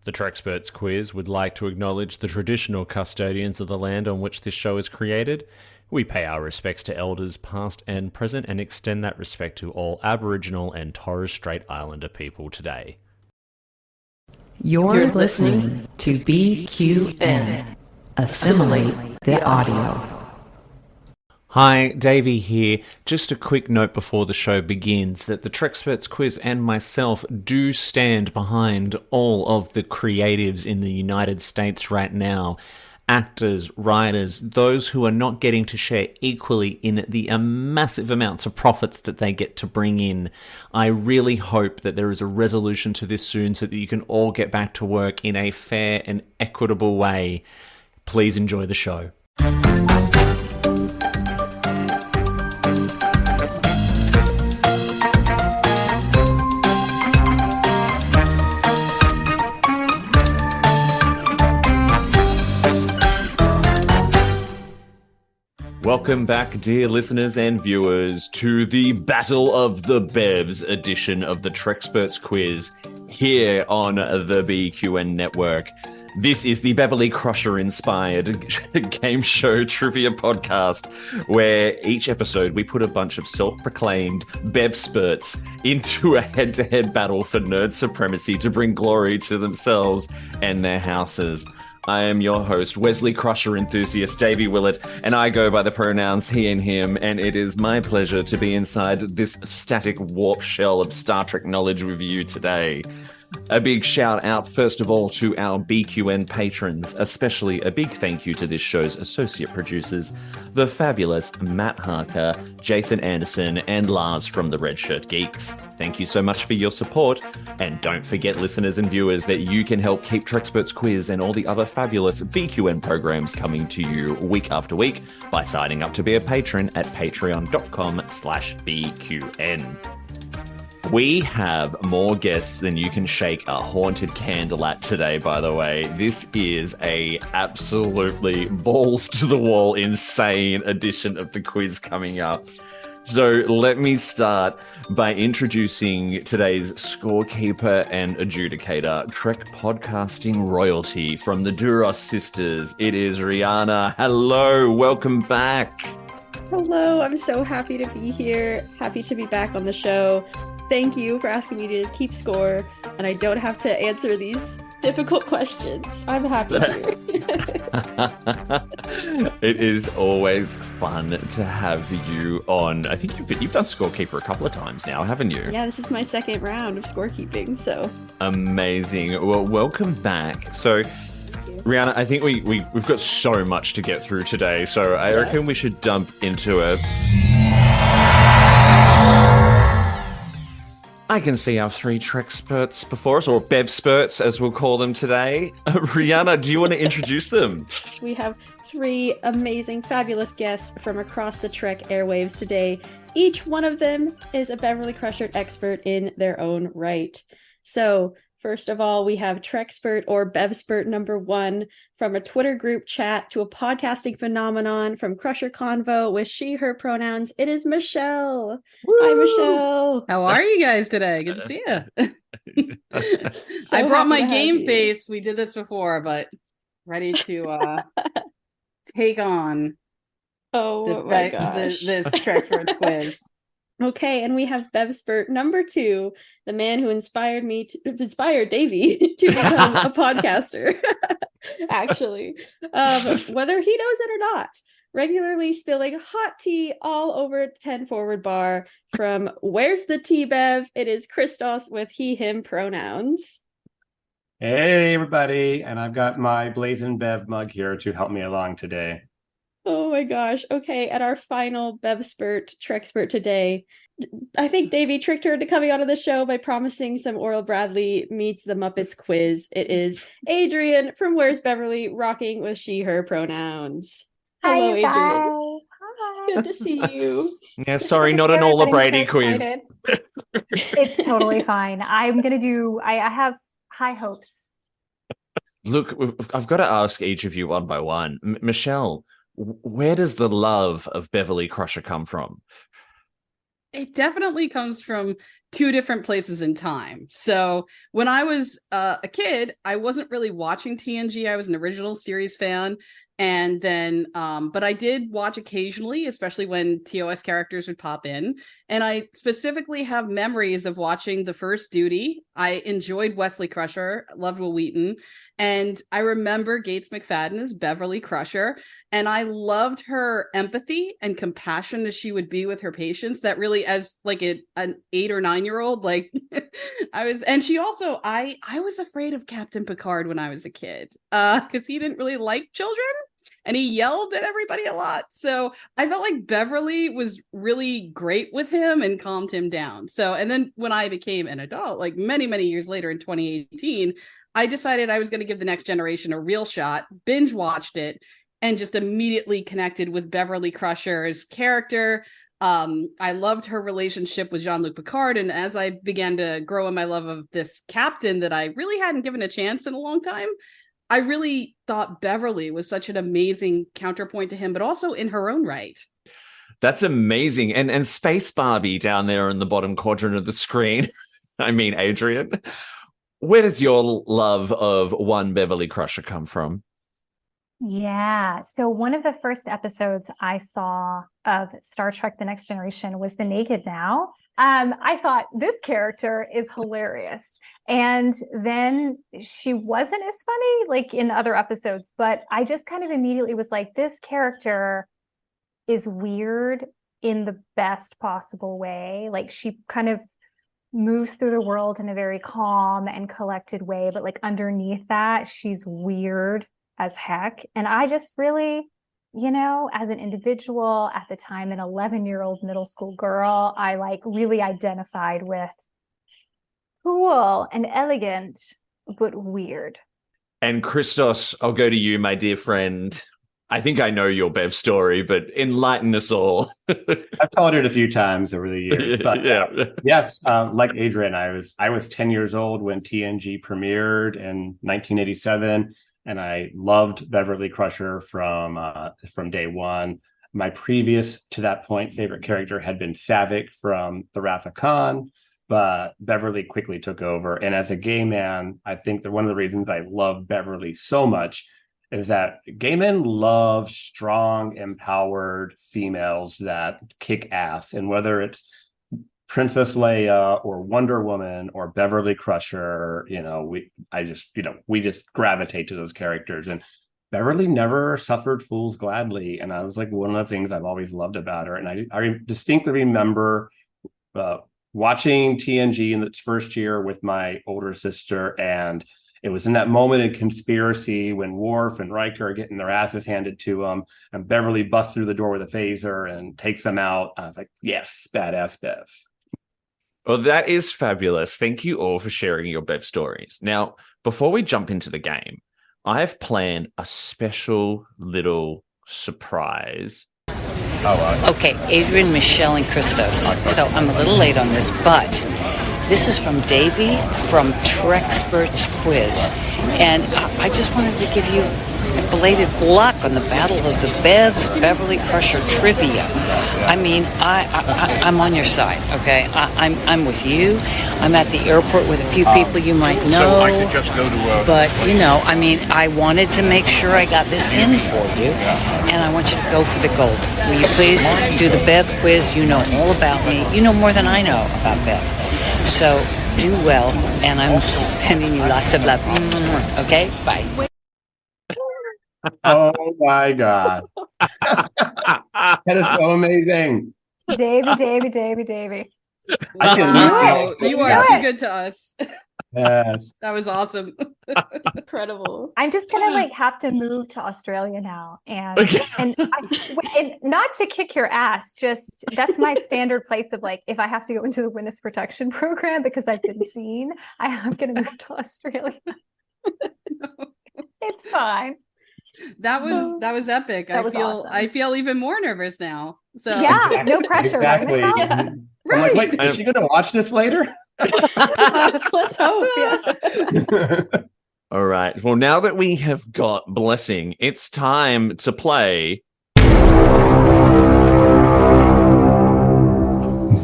The Treksperts Quiz would like to acknowledge the traditional custodians of the land on which this show is created. We pay our respects to elders past and present and extend that respect to all Aboriginal and Torres Strait Islander people today. You're listening to BQN. Assimilate the audio. Hi, Davey here. Just a quick note before the show begins that the Treksperts Quiz and myself do stand behind all of the creatives in the United States right now. Actors, writers, those who are not getting to share equally in the massive amounts of profits that they get to bring in. I really hope that there is a resolution to this soon so that you can all get back to work in a fair and equitable way. Please enjoy the show. Welcome back, dear listeners and viewers, to the Battle of the Bevs edition of the Treksperts Quiz here on the BQN network. This is the Beverly Crusher-inspired game show trivia podcast where each episode we put a bunch of self-proclaimed Bevsperts into a head-to-head battle for nerd supremacy to bring glory to themselves and their houses. I am your host, Wesley Crusher enthusiast Davey Willett, and I go by the pronouns he and him, and it is my pleasure to be inside this static warp shell of Star Trek knowledge with you today. A big shout out, first of all, to our BQN patrons, especially a big thank you to this show's associate producers, the fabulous Matt Harker, Jason Anderson, and Lars from the Red Shirt Geeks. Thank you so much for your support, and don't forget, listeners and viewers, that you can help keep Treksperts Quiz and all the other fabulous BQN programs coming to you week after week by signing up to be a patron at patreon.com/BQN. We have more guests than you can shake a haunted candle at today, by the way. This is a absolutely balls to the wall insane edition of the quiz coming up. So let me start by introducing today's scorekeeper and adjudicator, Trek podcasting royalty from the Duras sisters. It is Rihanna. Hello, welcome back. Hello, I'm so happy to be here. Happy to be back on the show. Thank you for asking me to keep score, and I don't have to answer these difficult questions. I'm happy here. It is always fun to have you on. I think you've done scorekeeper a couple of times now, haven't you? Yeah, this is my second round of scorekeeping, so. Amazing. Well, welcome back. So, Rihanna, I think we've got so much to get through today, so I reckon we should jump into it. I can see our three Treksperts before us, or Bevsperts as we'll call them today. Rihanna, do you want to introduce them? We have three amazing, fabulous guests from across the Trek airwaves today. Each one of them is a Beverly Crusher expert in their own right. So, first of all, we have Trekspert or Bevspert number 1, from a Twitter group chat to a podcasting phenomenon, from Crusher Convo with she, her pronouns. It is Michelle. Woo! Hi, Michelle. How are you guys today? Good to see you. I brought my game face. We did this before, but ready to take on this Treksperts Quiz. Okay, and we have Bevspert number 2, the man who inspired Davey to become a podcaster. Actually, whether he knows it or not, regularly spilling hot tea all over 10 Forward Bar. From Where's the Tea, Bev? It is Christos with he, him pronouns. Hey, everybody, and I've got my Blazing Bev mug here to help me along today. Oh my gosh. Okay, at our final Bevspert Trekspert today, I think Davey tricked her into coming onto the show by promising some Oral Bradley meets the Muppets quiz. It is Adrian from Where's Beverly, rocking with she, her pronouns. Hello, Adrian. Hi. Good to see you. Yeah, sorry, not an Ola Brady quiz. It's totally fine. I have high hopes. Look, I've got to ask each of you one by one. Michelle, where does the love of Beverly Crusher come from? It definitely comes from two different places in time. So when I was a kid, I wasn't really watching TNG. I was an original series fan. And then, but I did watch occasionally, especially when TOS characters would pop in. And I specifically have memories of watching The First Duty. I enjoyed Wesley Crusher, loved Will Wheaton. And I remember Gates McFadden as Beverly Crusher. And I loved her empathy and compassion as she would be with her patients. That really, as like an 8 or 9 year old, like I was, and she also, I was afraid of Captain Picard when I was a kid, because he didn't really like children. And he yelled at everybody a lot. So I felt like Beverly was really great with him and calmed him down. So, and then when I became an adult, like many, many years later in 2018, I decided I was going to give The Next Generation a real shot, binge watched it, and just immediately connected with Beverly Crusher's character. I loved her relationship with Jean-Luc Picard. And as I began to grow in my love of this captain that I really hadn't given a chance in a long time, I really thought Beverly was such an amazing counterpoint to him, but also in her own right. That's amazing. And Space Barbie down there in the bottom quadrant of the screen. I mean, Adrian, where does your love of one Beverly Crusher come from? Yeah. So one of the first episodes I saw of Star Trek The Next Generation was The Naked Now. I thought this character is hilarious. And then she wasn't as funny like in other episodes, but I just kind of immediately was like, this character is weird in the best possible way. Like she kind of moves through the world in a very calm and collected way, but like underneath that, she's weird as heck. And I just really, as an individual at the time, an 11-year-old middle school girl, I like really identified with cool and elegant, but weird. And Christos, I'll go to you, my dear friend. I think I know your Bev story, but enlighten us all. I've told it a few times over the years. But yeah. Yes, like Adrian, I was 10 years old when TNG premiered in 1987. And I loved Beverly Crusher from day one. My previous to that point favorite character had been Savick from The Wrath of Khan, but Beverly quickly took over. And as a gay man, I think that one of the reasons I love Beverly so much is that gay men love strong, empowered females that kick ass. And whether it's Princess Leia or Wonder Woman or Beverly Crusher, we just gravitate to those characters. And Beverly never suffered fools gladly. And I was like, one of the things I've always loved about her. And I distinctly remember watching TNG in its first year with my older sister. And it was in that moment in Conspiracy when Worf and Riker are getting their asses handed to them, and Beverly busts through the door with a phaser and takes them out. I was like, yes, badass Bev. Well, that is fabulous. Thank you all for sharing your Bev stories. Now, before we jump into the game, I have planned a special little surprise. Okay, Adrian, Michelle, and Christos. So I'm a little late on this, but this is from Davey from Treksperts Quiz. And I just wanted to give you a belated luck on the Battle of the Bevs Beverly Crusher trivia. I mean, I'm on your side, okay? I'm with you. I'm at the airport with a few people you might know. So I could just go to But, I wanted to make sure I got this in for you. And I want you to go for the gold. Will you please do the Bev quiz? You know all about me. You know more than I know about Bev. So do well, and I'm sending you lots of love. Okay? Bye. Oh my God. That is so amazing. Davey. Wow. You are too good to us. Yes. That was awesome. Incredible. I'm just gonna have to move to Australia now, and and not to kick your ass. Just that's my standard place of if I have to go into the witness protection program because I've been seen, I'm gonna move to Australia. It's fine. That was epic. Awesome. I feel even more nervous now. So yeah, no pressure. Exactly. Right, Yeah. I'm like, wait, is she gonna watch this later? Let's hope. Yeah. All right. Well, now that we have got Blessing, it's time to play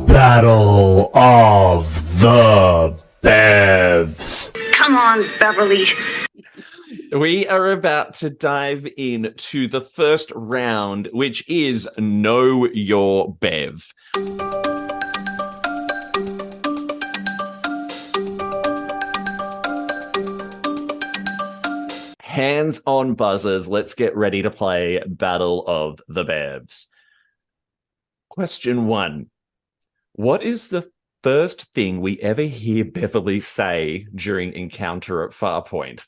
Battle of The Bevs. Come on, Beverly. We are about to dive into the first round, which is Know Your Bev. Hands on buzzers. Let's get ready to play Battle of the Bevs. Question 1. What is the first thing we ever hear Beverly say during Encounter at Farpoint?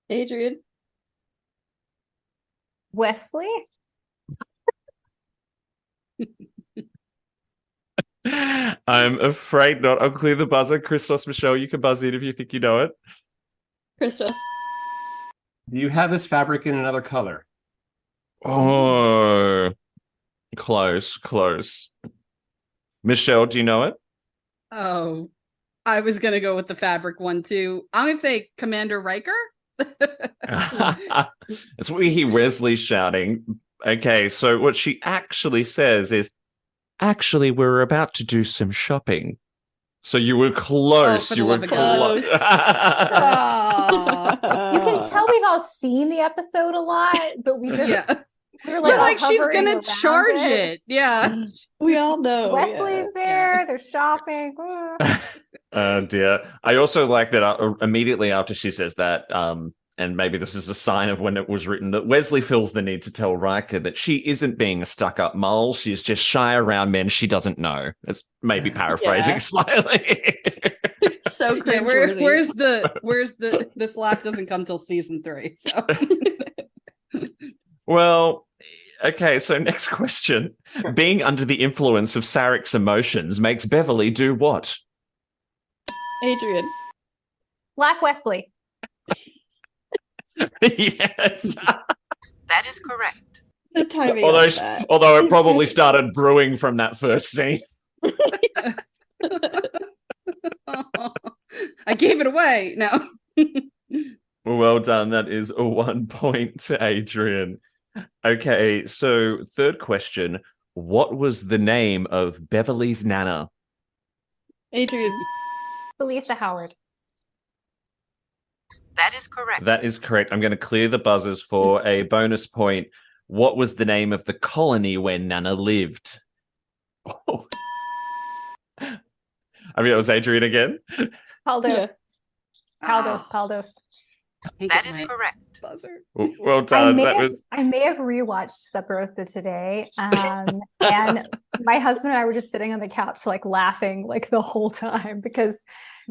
Adrian. Wesley? I'm afraid not. I'll clear the buzzer. Christos, Michelle, you can buzz in if you think you know it. Christos. Do you have this fabric in another color? Oh, close. Michelle, do you know it? Oh, I was going to go with the fabric one too. I'm going to say Commander Riker. That's what we hear Wesley shouting. Okay, so what she actually says is, actually, we're about to do some shopping. So you were close. You were close. You can tell we've all seen the episode a lot, but we just we're like she's gonna charge it. Yeah, we all know Wesley's there. They're shopping. Oh dear. I also like that immediately after she says that, and maybe this is a sign of when it was written, that Wesley feels the need to tell Riker that she isn't being a stuck-up mole. She's just shy around men she doesn't know. It's maybe paraphrasing slightly. So where's the this laugh doesn't come till season 3. So Well, okay, so next question. Being under the influence of Sarek's emotions makes Beverly do what? Adrian. Black Wesley. Yes. That is correct. The timing although it probably started brewing from that first scene. I gave it away. No. Well done. That is a 1 point to Adrian. Okay, so third question. What was the name of Beverly's Nana? Adrian. Felisa Howard. That is correct. That is correct. I'm going to clear the buzzers for a bonus point. What was the name of the colony where Nana lived? Oh. I mean, it was Adrian again. Paldos. Paldos. That is correct. Buzzer. Well done. I may have rewatched Sub Rosa today, and my husband and I were just sitting on the couch, like laughing, like the whole time because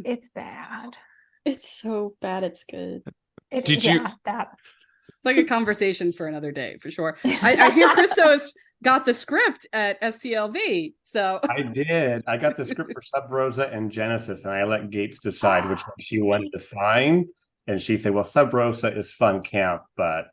it's bad. It's so bad. It's good. Did you? It's like a conversation for another day, for sure. I hear Christos got the script at STLV. So I did. I got the script for Sub Rosa and Genesis, and I let Gates decide which one she wanted to sign. And she said, well, Sub Rosa is fun camp, but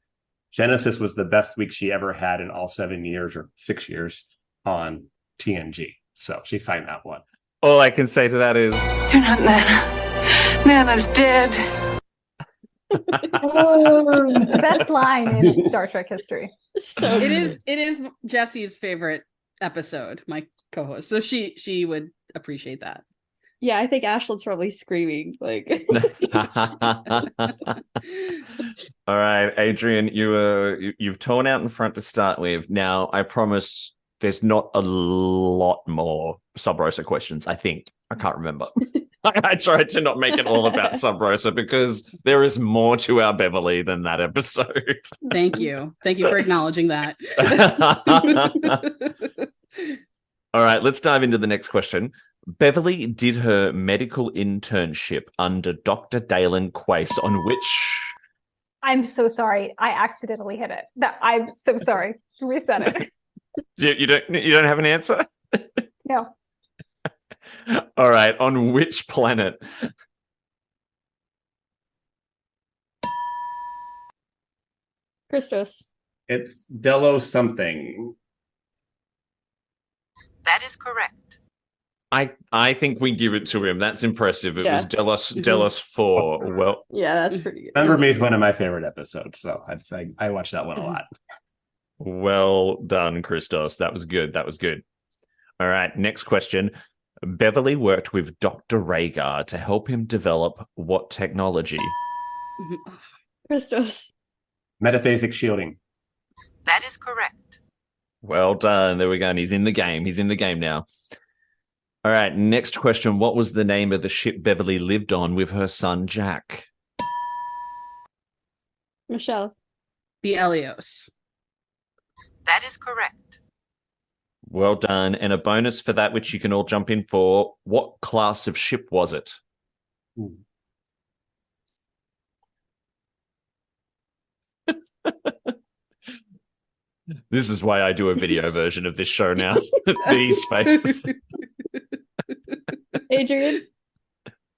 Genesis was the best week she ever had in all 7 years or 6 years on TNG. So she signed that one. All I can say to that is, You're not Nana. Nana's dead. The best line in Star Trek history. So it is Jesse's favorite episode, my co-host. So she would appreciate that. Yeah, I think Ashland's probably screaming like. All right, Adrian, you've torn out in front to start with. Now, I promise there's not a lot more Sub Rosa questions. I think I can't remember. I tried to not make it all about Sub Rosa because there is more to our Beverly than that episode. Thank you for acknowledging that. All right, let's dive into the next question. Beverly did her medical internship under Dr. Dalen Quace on which... I'm so sorry. I accidentally hit it. I'm so sorry. Reset it. You don't have an answer? No. All right. On which planet? Christos. It's Delos something. That is correct. I think we give it to him. That's impressive. It was Delos 4. Well, yeah, that's pretty good. Remember Me is one of my favorite episodes, so I watch that one a lot. Well done, Christos. That was good. That was good. All right, next question. Beverly worked with Dr. Rhaegar to help him develop what technology? Christos. Metaphasic shielding. That is correct. Well done. There we go. And he's in the game. He's in the game now. All right, next question. What was the name of the ship Beverly lived on with her son, Jack? Michelle. The Elios. That is correct. Well done. And a bonus for that, which you can all jump in for. What class of ship was it? Ooh. This is why I do a video version of this show now. These faces. Adrian.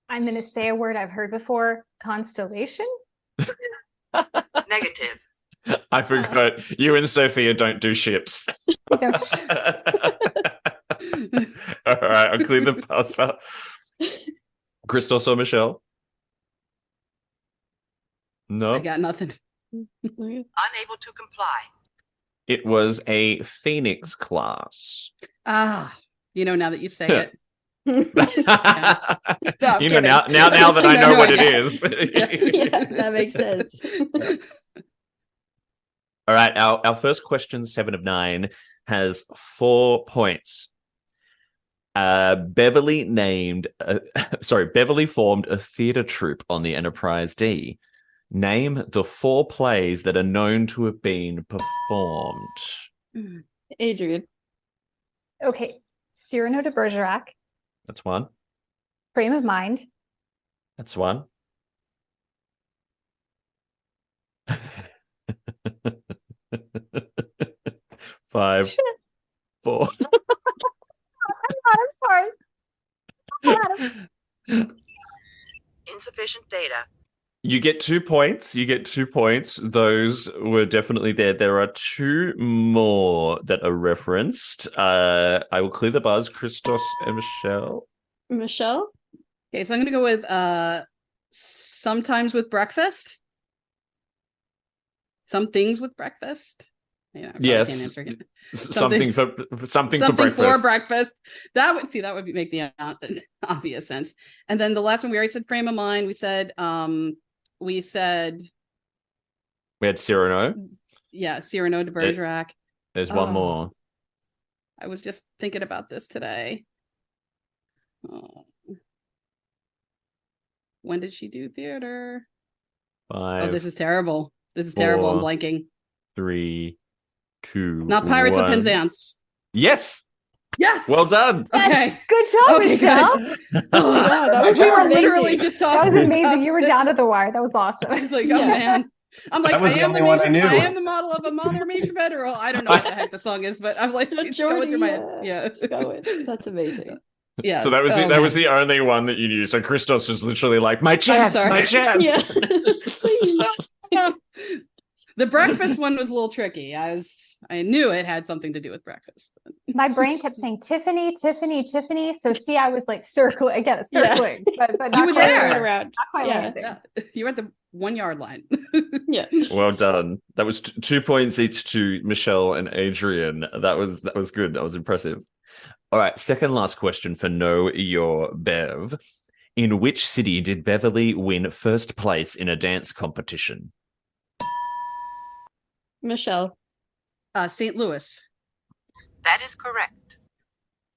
I'm going to say a word I've heard before. Constellation? Negative. I forgot. You and Sophia don't do ships. All right, I'll clear the buzzer. Christos or Michelle? No. I got nothing. Unable to comply. It was a Phoenix class. Now that you say it. You know, kidding. now that I know No, what it yeah. is. Yeah, that makes sense. All right, our first question, 7 of 9, has 4 points. Beverly formed a theater troupe on the Enterprise D. Name the 4 plays that are known to have been performed. Adrian. Okay. Cyrano de Bergerac, That's one. Frame of Mind, That's one. Five, Shit. 4. I'm sorry. Insufficient data. You get 2 points. You get 2 points. Those were definitely there. There are 2 more that are referenced. I will clear the buzz. Christos and Michelle. Michelle. Okay, so I'm going to go with sometimes with breakfast. Some things with breakfast. Yeah, Yes. can't answer again. Something for Something breakfast. for breakfast. That would make the obvious sense. And then the last one we already said frame of mind. We said We had Cyrano. Cyrano de Bergerac. There's one more. I was just thinking about this today. When did she do theater? 5. Oh, this is terrible. This is terrible. I'm 4, blanking. 3, 2. Not Pirates 1. of Penzance. Yes. Yes. Well done. Okay. Good job, Okay, Michelle. good. Wow, that was We were amazing. literally just That talking. was amazing. about You were this. down to the wire. That was I awesome. was like, oh man. I'm like, That was I the am only one I knew. I am the model of a modern major federal. I don't know what the heck the song is, but I'm like, it's going through my head. Yeah. It's going. That's amazing. Yeah. So that was Oh, that was man. the only one that you knew. So Christos was literally like, my chance, sorry. my chance. Yeah. Please. The breakfast one was a little tricky. I knew it had something to do with breakfast. My brain kept saying Tiffany, Tiffany, Tiffany. So see, I was like circling, but You not were quite there. landing. Around. Not quite Yeah. landing. Yeah. You were at the 1 yard line. Yeah. Well done. That was 2 points each to Michelle and Adrian. That was good. That was impressive. All right, second last question for Know Your Bev. In which city did Beverly win first place in a dance competition? Michelle. St. Louis. That is correct.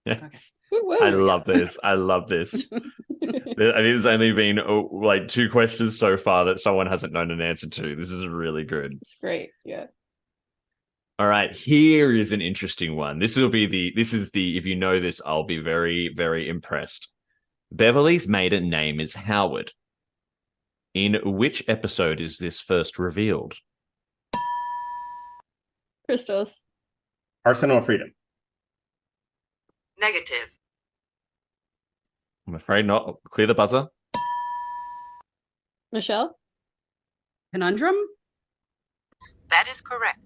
Yes. Woo-woo. I love this. I think there's only been like 2 questions so far that someone hasn't known an answer to. This is really good. It's great. Yeah. All right, here is an interesting one. This is the if you know this, I'll be very, very impressed. Beverly's maiden name is Howard. In which episode is this first revealed? Christos. Arsenal of Freedom. Negative. I'm afraid not. Clear the buzzer. Michelle. Conundrum? That is correct.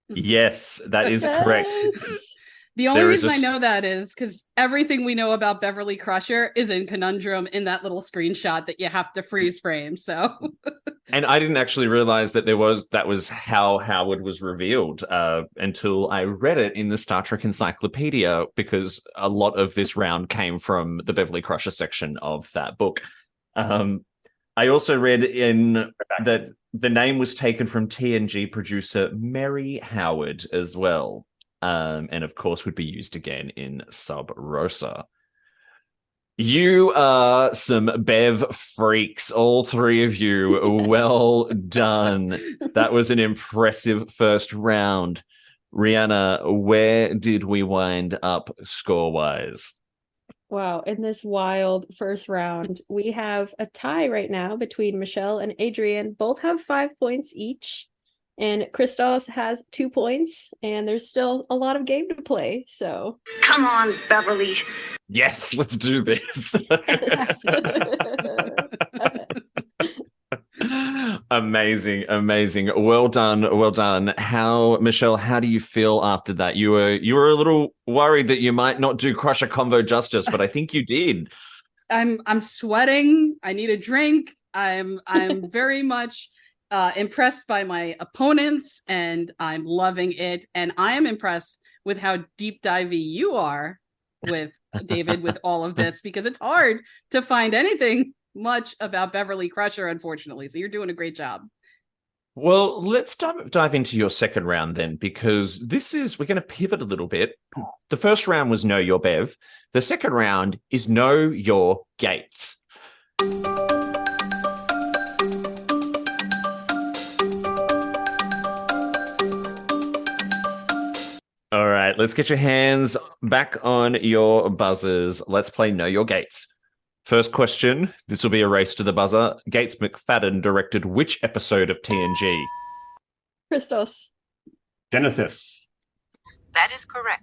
Yes, that is correct. Yes. The only There is reason a I s- know that is because everything we know about Beverly Crusher is in Conundrum in that little screenshot that you have to freeze frame. So And I didn't actually realize that that was how Howard was revealed until I read it in the Star Trek Encyclopedia, because a lot of this round came from the Beverly Crusher section of that book. I also read in that the name was taken from TNG producer Mary Howard as well, and of course would be used again in Sub Rosa. You are some Bev freaks, all three of you. Well done. That was an impressive first round. Rihanna, where did we wind up score-wise? Wow, in this wild first round, we have a tie right now between Michelle and Adrian. Both have 5 points each, and Christos has 2 points, and there's still a lot of game to play. So, Come on, Beverly. Yes, let's do this. Amazing, amazing. Well done, well done. Michelle, how do you feel after that? You were a little worried that you might not do Crusher Convo justice, but I think you did. I'm sweating. I need a drink. I'm very much impressed by my opponents, and I'm loving it. And I am impressed with how deep divey you are with David with all of this, because it's hard to find anything much about Beverly Crusher, unfortunately. So you're doing a great job. Well, let's dive into your second round then, because we're going to pivot a little bit. The first round was Know Your Bev. The second round is Know Your Gates. All right, let's get your hands back on your buzzers. Let's play Know Your Gates. First question. This will be a race to the buzzer. Gates McFadden directed which episode of TNG? Christos. Genesis. That is correct.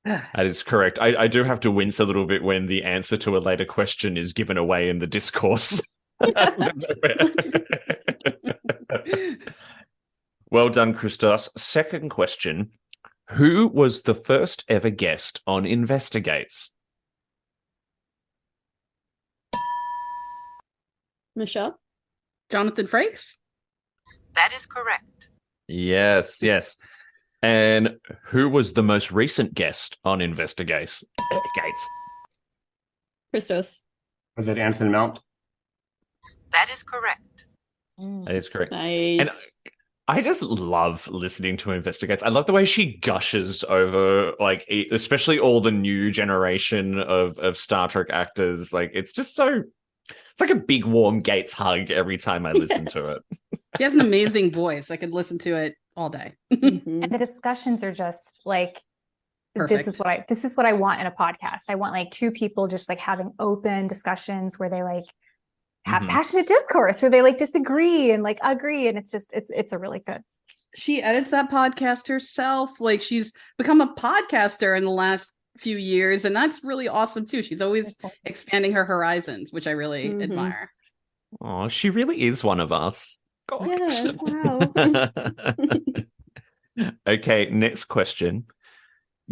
That is correct. I do have to wince a little bit when the answer to a later question is given away in the discourse. Well done, Christos. Second question. Who was the first ever guest on Investigates? Michelle. Jonathan Frakes. That is correct. Yes, yes. And who was the most recent guest on Investigates? Gates. Christos. Was it Anson Mount? That is correct. That is correct. Nice. And I just love listening to Investigates. I love the way she gushes over, like, especially all the new generation of Star Trek actors. Like, it's just so... It's like a big warm Gates hug every time I listen to it. She has an amazing voice. I could listen to it all day. Mhm. And the discussions are just like, Perfect. this is what I want in a podcast. I want like two people just like having open discussions where they like have passionate discourse, where they like disagree and like agree, and it's a really good. She edits that podcast herself. Like, she's become a podcaster in the last few years, and that's really awesome too. She's always expanding her horizons, which I really admire. Oh, she really is one of us. Gosh. Yeah, wow. Okay, next question.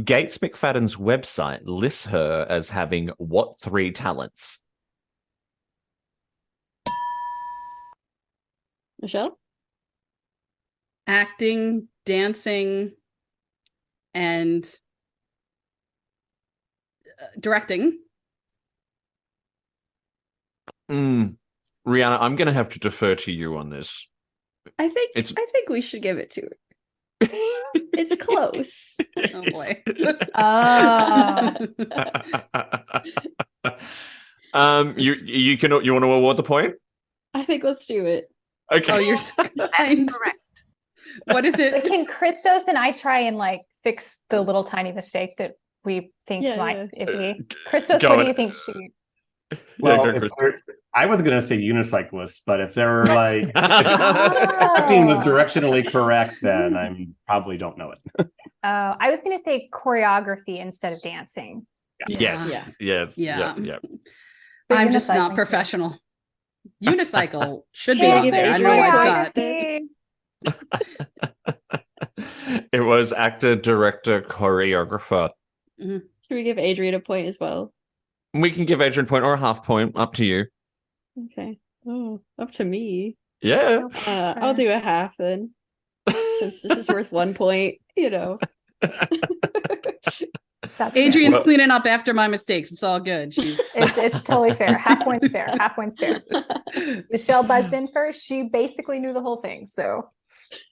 Gates McFadden's website lists her as having what 3 talents? Michelle. Acting, dancing, and directing. Rihanna, I'm going to have to defer to you on this. I think we should give it to her. It's close. Oh boy. You want to award the point? I think let's do it. Okay. Oh, you're so That kind. is correct. What is But it? can Christos and I try and like fix the little tiny mistake that we think might it be? Christos, Go what do on. you think she? Well, go, if Chris. there's- I was going to say unicyclist, but if they're like acting was directionally correct, then I probably don't know it. I was going to say choreography instead of dancing. Yes. Yeah. Yes. Yeah. Yeah. But I'm just not unicycling, professional. Unicycle should be Can't on give there. it I don't know why it's not. choreography. It was actor, director, choreographer. Should we give Adrian a point as well? We can give Adrian a point or a half point, up to you. Okay. Oh, up to me. Yeah. I'll do a half then, since this is worth 1 point. Adrian's cleaning up after my mistakes. It's all good. It's totally fair. Half points fair. Half points fair. Michelle buzzed in first. She basically knew the whole thing. So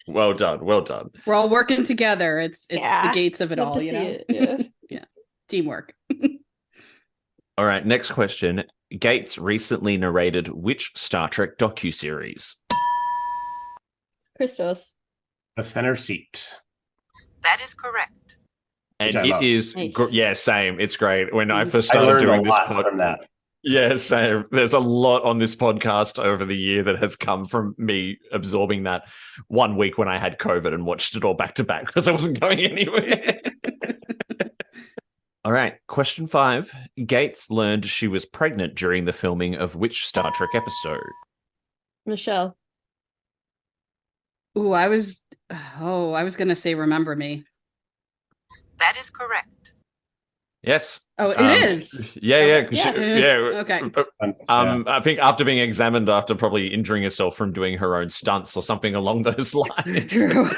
well done. Well done. We're all working together. It's the gates of it all, Yeah. Yeah. Teamwork. All right, next question. Gates recently narrated which Star Trek docuseries? Christos. The Center Seat. That is correct. And Which I it love. is, Nice. Yeah, same. It's great. When I first I started learned doing a this lot podcast, from that. yeah, same. There's a lot on this podcast over the year that has come from me absorbing that 1 week when I had COVID and watched it all back to back because I wasn't going anywhere. All right, question 5. Gates learned she was pregnant during the filming of which Star Trek episode? Michelle. Ooh, I was going to say Remember Me. That is correct. Yes. Oh, it is. Yeah. Okay. I think after being examined after probably injuring herself from doing her own stunts or something along those lines. True.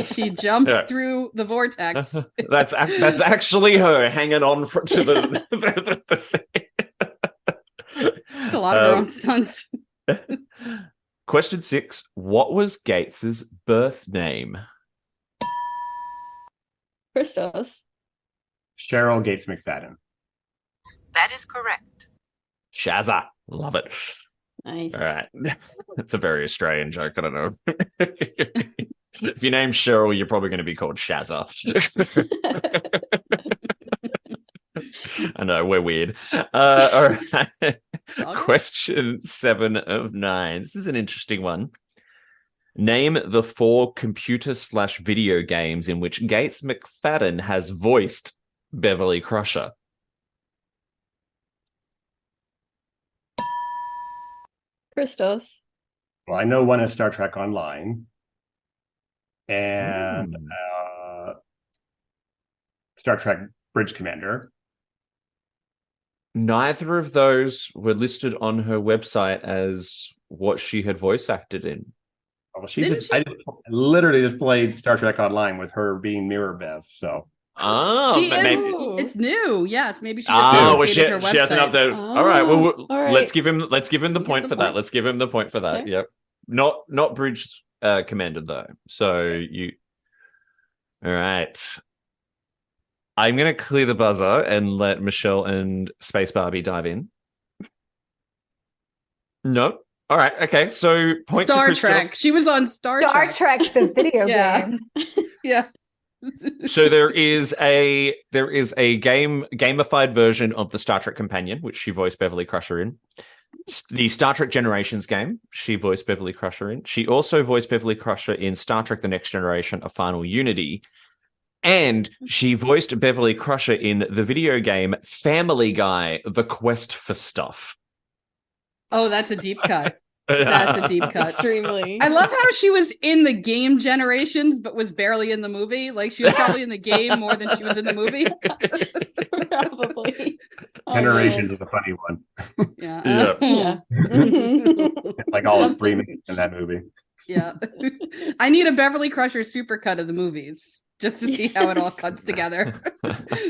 She jumps through the vortex. That's actually her hanging on to the sea. A lot of her own stunts. Question 6. What was Gates's birth name? Christos. Cheryl Gates McFadden. That is correct. Shazza. Love it. Nice. All right. That's a very Australian joke. I don't know. If your name's Cheryl, you're probably going to be called Shazza. I know, we're weird. All right. Question 7 of 9. This is an interesting one. Name the 4 computer/video games in which Gates McFadden has voiced Beverly Crusher. Christos. Well, I know one is Star Trek Online. And Star Trek Bridge Commander. Neither of those were listed on her website as what she had voice acted in. Well, I literally just played Star Trek Online with her being Mirror Bev. So it's new. Yes, maybe she. She her hasn't updated. All right. Well, let's give him the point for that. Let's give him the point for that. Okay. Yep. Not Bridge Commander though. So you. All right. I'm going to clear the buzzer and let Michelle and Space Barbie dive in. No. All right. Okay. So point Star to Trek. She was on Star Trek. Star Trek, the video game. Yeah. So there is a gamified version of the Star Trek Companion, which she voiced Beverly Crusher in. The Star Trek Generations game, she voiced Beverly Crusher in. She also voiced Beverly Crusher in Star Trek: The Next Generation: A Final Unity. And she voiced Beverly Crusher in the video game Family Guy: The Quest for Stuff. Oh, that's a deep cut. That's a deep cut. Extremely. I love how she was in the game Generations, but was barely in the movie. Like she was probably in the game more than she was in the movie. Probably. Generations is a funny one. Yeah. Like all of Freeman in that movie. Yeah. I need a Beverly Crusher supercut of the movies just to see how it all cuts together.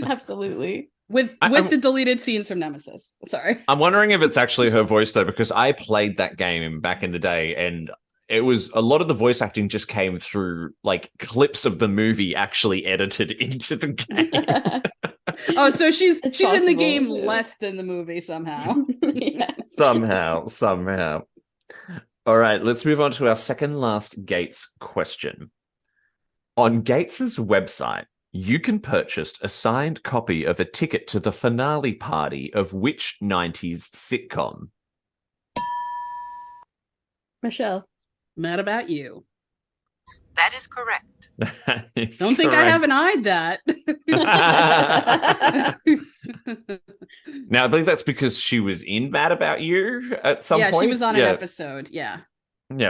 Absolutely. With the deleted scenes from Nemesis. Sorry. I'm wondering if it's actually her voice though, because I played that game back in the day and it was a lot of the voice acting just came through like clips of the movie actually edited into the game. Oh, so she's possible, in the game yeah. less than the movie somehow. Yeah. Somehow. All right, let's move on to our second last Gates question. On Gates's website, you can purchase a signed copy of a ticket to the finale party of which 90s sitcom? Michelle. Mad About You. That is correct. Don't think I haven't eyed that. Now, I believe that's because she was in Mad About You at some point. Yeah, she was on an episode. Yeah.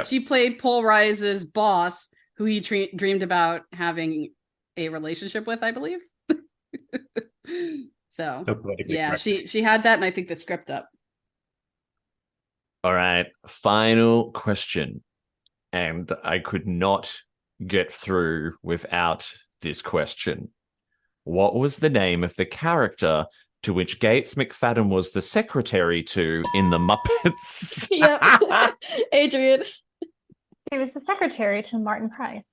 She played Paul Rise's boss, who he dreamed about having a relationship with, I believe. So politically yeah, correct. she had that, and I think the script up. All right, final question. And I could not get through without this question. What was the name of the character to which Gates McFadden was the secretary to in the Muppets? Yep. Adrian. He was the secretary to Martin Price,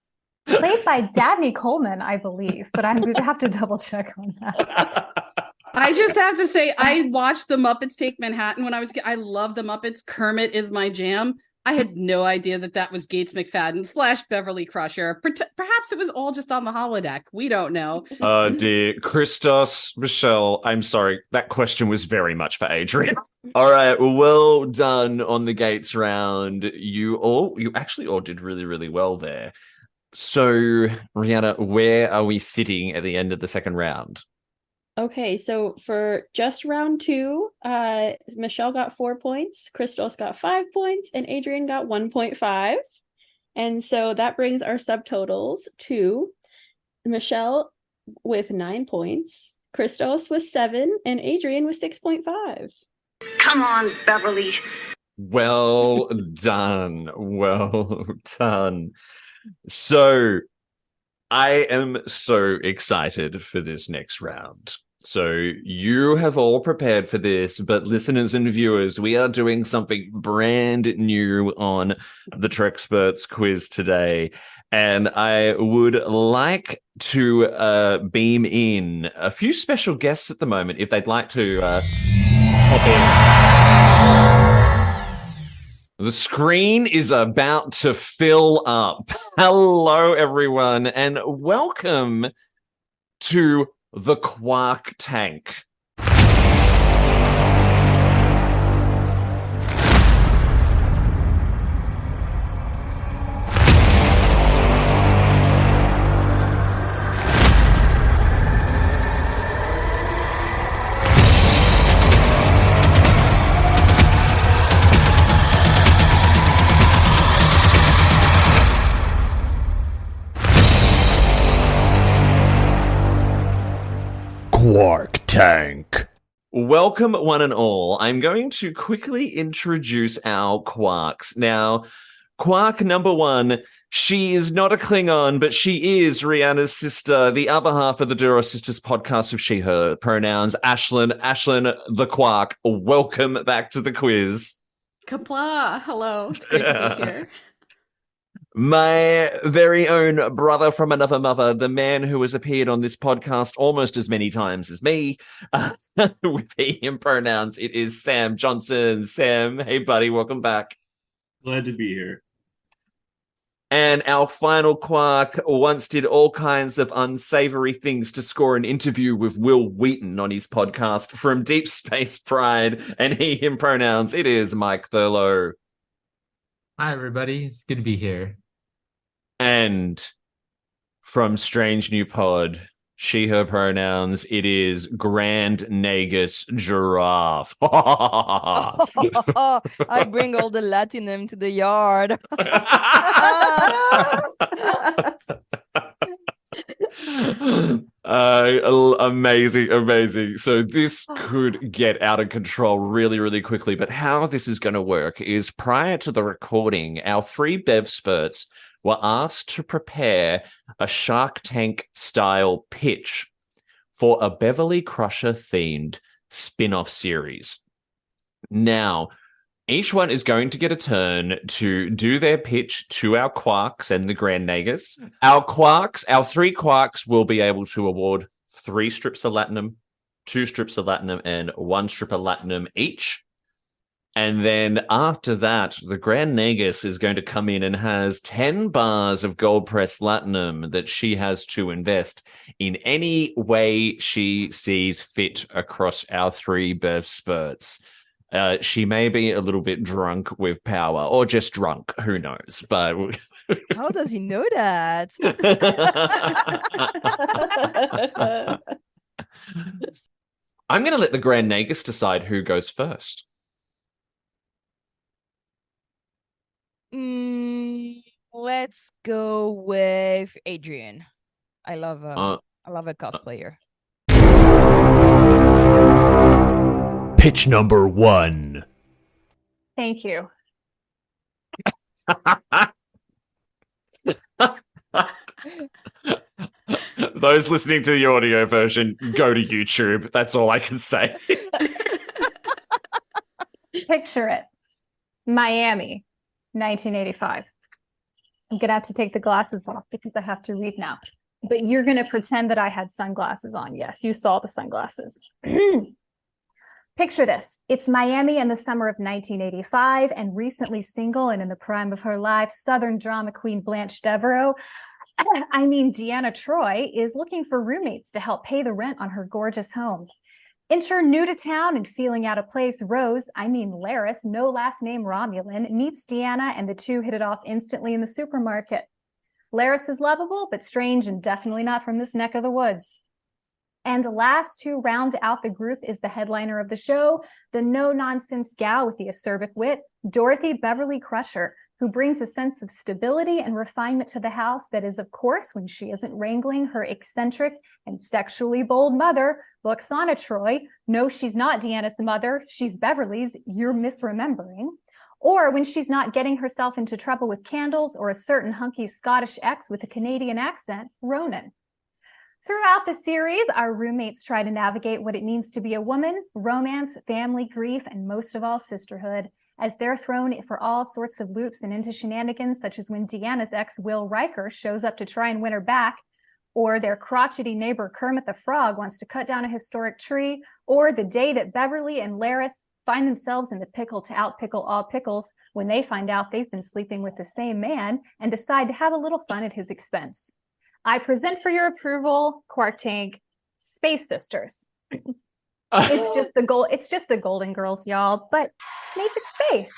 played by Dabney Coleman, I believe, but I would have to double check on that. I just have to say, I watched the Muppets Take Manhattan when I was. I love the Muppets. Kermit is my jam. I had no idea that was Gates McFadden / Beverly Crusher. Perhaps it was all just on the holodeck. We don't know. Oh dear. Christos, Michelle, I'm sorry. That question was very much for Adrian. All right, well done on the Gates round. You actually all did really, really well there. So, Rihanna, where are we sitting at the end of the second round? Okay, so for just round 2, Michelle got 4 points, Christos got 5 points, and Adrian got 1.5. And so that brings our subtotals to Michelle with 9 points, Christos with 7, and Adrian with 6.5. Come on, Beverly. Well done. Well done. So, I am so excited for this next round. So you have all prepared for this, but listeners and viewers, we are doing something brand new on the Treksperts Quiz today. And I would like to beam in a few special guests at the moment if they'd like to hop in. The screen is about to fill up. Hello, everyone, and welcome to the QUARK Tank. QUARK Tank. Welcome, one and all. I'm going to quickly introduce our Quarks. Now, Quark number 1, she is not a Klingon, but she is Rihanna's sister, the other half of the Duro Sisters podcast of she, her pronouns, Ashlyn. Ashlyn, the Quark, welcome back to the quiz. Kapla, hello. It's great to be here. My very own brother from another mother, the man who has appeared on this podcast almost as many times as me, with he, him pronouns, it is Sam Johnson. Sam, hey buddy, welcome back. Glad to be here. And our final Quark once did all kinds of unsavory things to score an interview with Will Wheaton on his podcast from Deep Space Pride, and he, him pronouns, it is Mike Thurlow. Hi, everybody. It's good to be here. And from Strange New Pod, she, her pronouns, it is Grand Nagus Giraffe. I bring all the Latinum to the yard. Amazing. So this could get out of control really, really quickly. But how this is going to work is prior to the recording, our 3 Bevsperts were asked to prepare a Shark Tank style pitch for a Beverly Crusher themed spin-off series. Now, each one is going to get a turn to do their pitch to our Quarks and the Grand Nagus. Our 3 Quarks will be able to award 3 strips of Latinum, 2 strips of Latinum, and 1 strip of Latinum each. And then after that, the Grand Nagus is going to come in and has 10 bars of gold pressed Latinum that she has to invest in any way she sees fit across our 3 Bevsperts. She may be a little bit drunk with power, or just drunk, who knows, but... How does he know that? I'm going to let the Grand Nagus decide who goes first. Let's go with Adrian. I love a cosplayer. Pitch number 1. Thank you. Those listening to the audio version, go to YouTube. That's all I can say. Picture it. Miami, 1985. I'm going to have to take the glasses off because I have to read now. But you're going to pretend that I had sunglasses on. Yes, you saw the sunglasses. Picture this. It's Miami in the summer of 1985, and recently single and in the prime of her life, Southern drama queen Blanche Devereaux, Deanna Troy, is looking for roommates to help pay the rent on her gorgeous home. Enter new to town and feeling out of place, Laris, no last name Romulan, meets Deanna, and the two hit it off instantly in the supermarket. Laris is lovable, but strange and definitely not from this neck of the woods. And last to round out the group is the headliner of the show, the no-nonsense gal with the acerbic wit, Dorothy Beverly Crusher, who brings a sense of stability and refinement to the house that is, of course, when she isn't wrangling her eccentric and sexually bold mother, Loxana Troy. No, she's not Deanna's mother. She's Beverly's. You're misremembering. Or when she's not getting herself into trouble with candles or a certain hunky Scottish ex with a Canadian accent, Ronan. Throughout the series, our roommates try to navigate what it means to be a woman, romance, family, grief, and most of all, sisterhood, as they're thrown for all sorts of loops and into shenanigans, such as when Deanna's ex, Will Riker, shows up to try and win her back, or their crotchety neighbor, Kermit the Frog, wants to cut down a historic tree, or the day that Beverly and Laris find themselves in the pickle to outpickle all pickles when they find out they've been sleeping with the same man and decide to have a little fun at his expense. I present for your approval, Quark Tank, Space Sisters. It's just the Golden Girls, y'all, but make it space.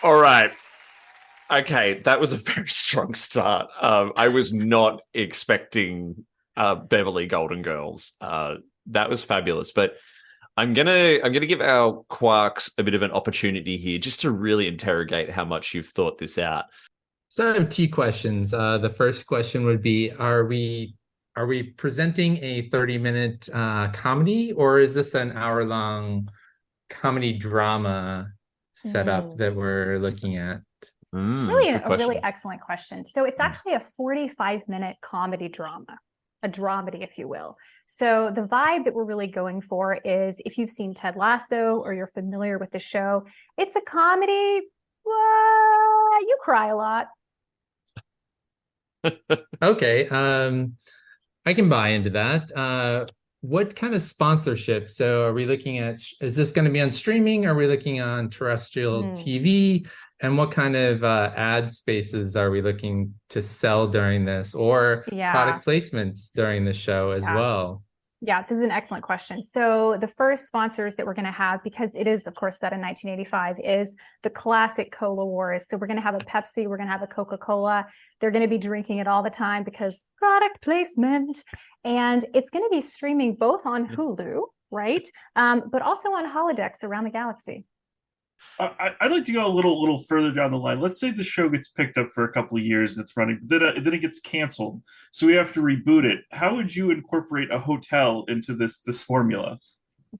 All right. Okay, that was a very strong start. I was not expecting Beverly Golden Girls. That was fabulous, but I'm gonna give our Quarks a bit of an opportunity here, just to really interrogate how much you've thought this out. So I have 2 questions. The first question would be: Are we presenting a 30-minute comedy, or is this an hour-long comedy drama setup that we're looking at? It's really a really excellent question. So it's actually a 45-minute comedy drama. A dramedy, if you will. So the vibe that we're really going for is, if you've seen Ted Lasso or you're familiar with the show, it's a comedy. You cry a lot. Okay, I can buy into that. What kind of sponsorship? So are we looking at, is this going to be on streaming? Are we looking on terrestrial TV? And what kind of ad spaces are we looking to sell during this, or product placements during the show as well? Yeah, this is an excellent question. So the first sponsors that we're going to have, because it is, of course, set in 1985, is the classic Cola Wars. So we're going to have a Pepsi, we're going to have a Coca-Cola. They're going to be drinking it all the time because product placement. And it's going to be streaming both on Hulu, right? But also on holodecks around the galaxy. I'd like to go a little further down the line. Let's say the show gets picked up for a couple of years and it's running, then it gets canceled, so we have to reboot it. How would you incorporate a hotel into this formula?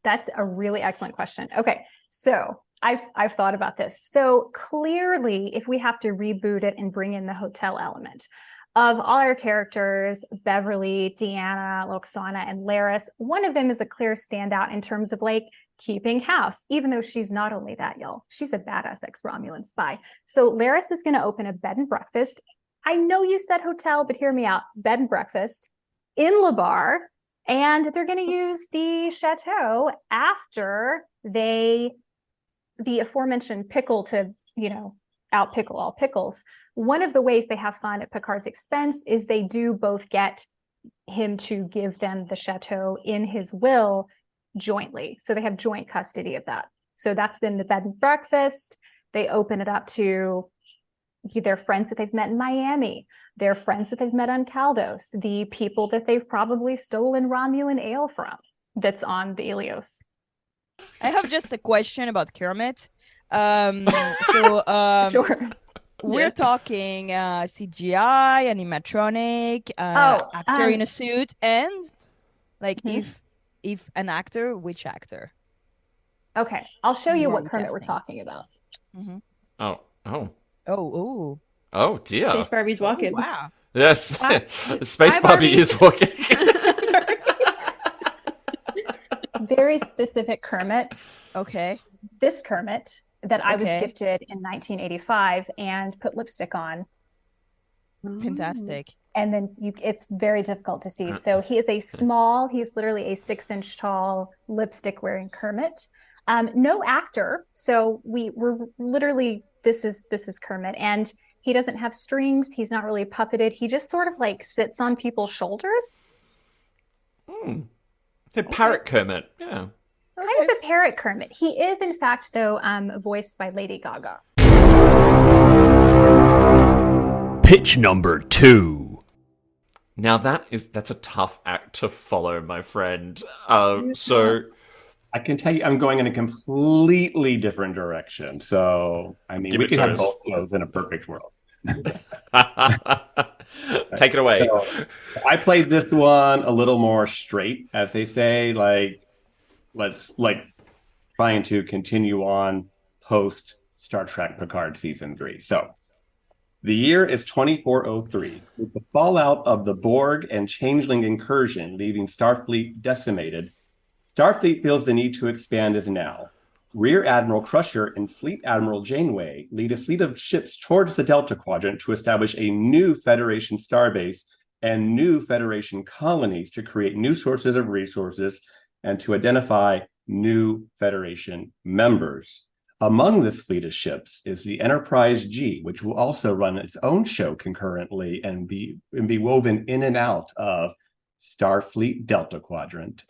That's a really excellent question. Okay, so I've thought about this. So clearly, if we have to reboot it and bring in the hotel element, of all our characters, Beverly, Deanna, Loxana, and Laris, one of them is a clear standout in terms of like keeping house, even though she's not only that, y'all. She's a badass ex-Romulan spy. So Laris is going to open a bed and breakfast. I know you said hotel, but hear me out. Bed and breakfast in La Barre, and they're going to use the chateau after the aforementioned pickle to, outpickle all pickles. One of the ways they have fun at Picard's expense is they do both get him to give them the chateau in his will jointly. So they have joint custody of that. So that's then the bed and breakfast. They open it up to their friends that they've met in Miami, their friends that they've met on Caldos, the people that they've probably stolen Romulan ale from that's on the Ilios. I have just a question about Kermit. Sure. We're talking CGI, animatronic, actor in a suit, and like if an actor, which actor? Okay, I'll show you what Kermit we're casting. talking about. Oh dear. Space Barbie's walking. Wow. Yes, Space Barbie is walking. Very specific Kermit. Okay. This Kermit that I was Okay. gifted in 1985 and put lipstick on. Fantastic. And then it's very difficult to see. So he is he's literally a 6-inch tall lipstick wearing Kermit. No actor. So we're literally, this is Kermit. And he doesn't have strings. He's not really puppeted. He just sort of like sits on people's shoulders. The parrot Kermit. Yeah. Kind of a parrot Kermit. He is, in fact, though, voiced by Lady Gaga. Pitch number 2. Now that's a tough act to follow, my friend. So I can tell you, I'm going in a completely different direction. So, I mean, Give we it could to have us. both of those in a perfect world. Take it away. So, I played this one a little more straight, as they say, let's trying to continue on post Star Trek Picard season 3. So the year is 2403. With the fallout of the Borg and Changeling incursion leaving Starfleet decimated, Starfleet feels the need to expand as now. Rear Admiral Crusher and Fleet Admiral Janeway lead a fleet of ships towards the Delta Quadrant to establish a new Federation starbase and new Federation colonies to create new sources of resources and to identify new Federation members. Among this fleet of ships is the Enterprise G, which will also run its own show concurrently and be woven in and out of Starfleet Delta Quadrant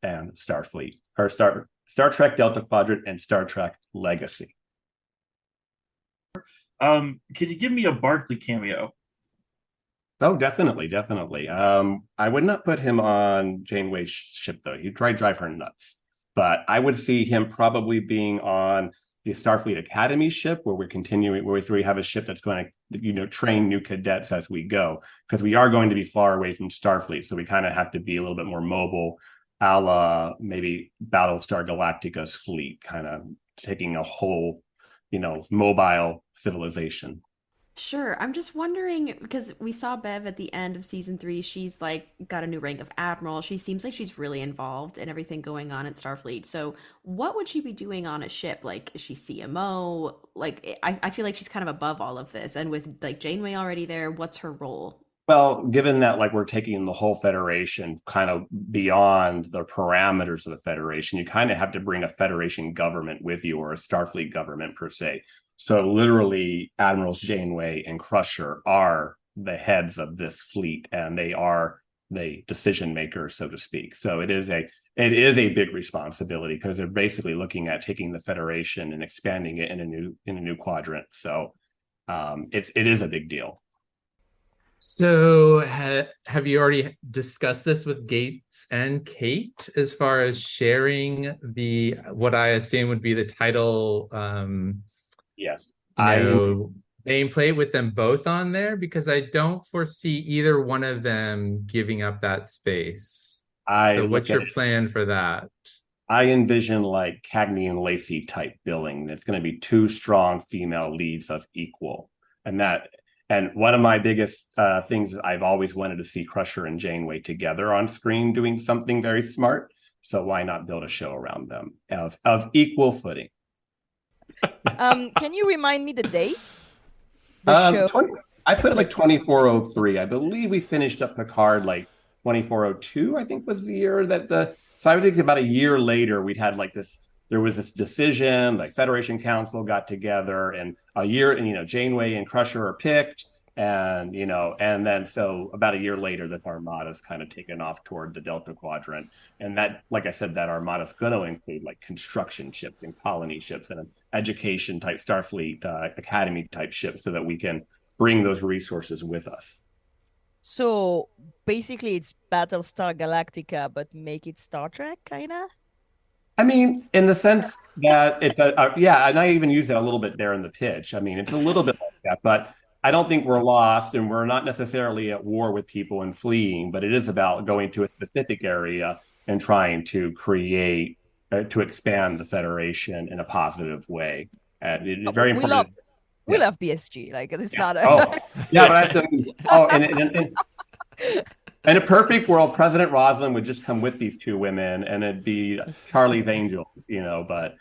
and Star Trek Delta Quadrant and Star Trek Legacy. Can you give me a Barkley cameo? Oh, definitely. I would not put him on Janeway's ship, though. He'd try to drive her nuts. But I would see him probably being on the Starfleet Academy ship, where we have a ship that's going to, train new cadets as we go, because we are going to be far away from Starfleet, so we kind of have to be a little bit more mobile, a la maybe Battlestar Galactica's fleet, kind of taking a whole, mobile civilization. Sure. I'm just wondering, because we saw Bev at the end of season 3. She's like got a new rank of admiral. She seems like she's really involved in everything going on at Starfleet. So what would she be doing on a ship? Like, is she CMO? Like, I feel like she's kind of above all of this. And with like Janeway already there, what's her role? Well, given that we're taking the whole Federation kind of beyond the parameters of the Federation, you kind of have to bring a Federation government with you, or a Starfleet government per se. So literally, Admirals Janeway and Crusher are the heads of this fleet, and they are the decision makers, so to speak. So it is a big responsibility, because they're basically looking at taking the Federation and expanding it in a new quadrant. So it is a big deal. So have you already discussed this with Gates and Kate as far as sharing what I assume would be the title? Yes. Nameplate with them both on there, because I don't foresee either one of them giving up that space. So what's your plan for that? I envision like Cagney and Lacey type billing. It's going to be 2 strong female leads of equal. And one of my biggest things is I've always wanted to see Crusher and Janeway together on screen doing something very smart. So why not build a show around them of equal footing? Can you remind me the date? The show? I put it like 2403. I believe we finished up Picard like 2402, I think was the year so I would think about a year later, we'd had like this, there was this decision, like Federation Council got together, and a year, and Janeway and Crusher are picked, and and then so about a year later, this Armada's kind of taken off toward the Delta Quadrant, and that, like I said, that Armada's going to include like construction ships and colony ships and an education type Starfleet Academy type ship, so that we can bring those resources with us. So basically, it's Battlestar Galactica, but make it Star Trek, kind of? I mean, in the sense that it's and I even use it a little bit there in the pitch. I mean, it's a little bit like Yeah, but I don't think we're lost, and we're not necessarily at war with people and fleeing, but it is about going to a specific area and trying to create, to expand the Federation in a positive way. And very We love important. we Yeah. love BSG. Like it's Yeah. not a Oh, yeah, but in a perfect world, President Roslin would just come with these two women, and it'd be Charlie's Angels, But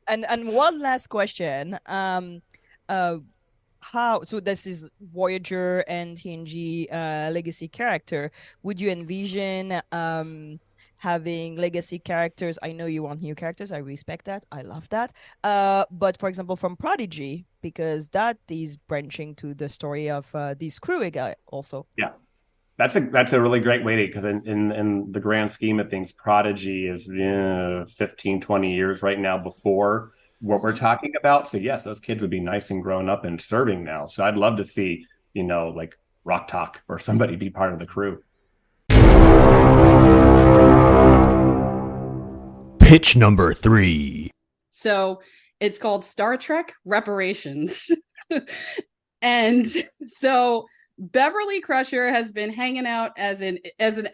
And one last question. How so this is Voyager and TNG legacy character. Would you envision having legacy characters? I know you want new characters. I respect that. I love that. But for example, from Prodigy, because that is branching to the story of this crew guy also. Yeah. That's a really great way to, because in the grand scheme of things, Prodigy is 15, 20 years right now before what we're talking about. So yes, those kids would be nice and grown up and serving now. So I'd love to see, like Rock Talk or somebody be part of the crew. Pitch number 3. So it's called Star Trek Reparations. And so Beverly Crusher has been hanging out as an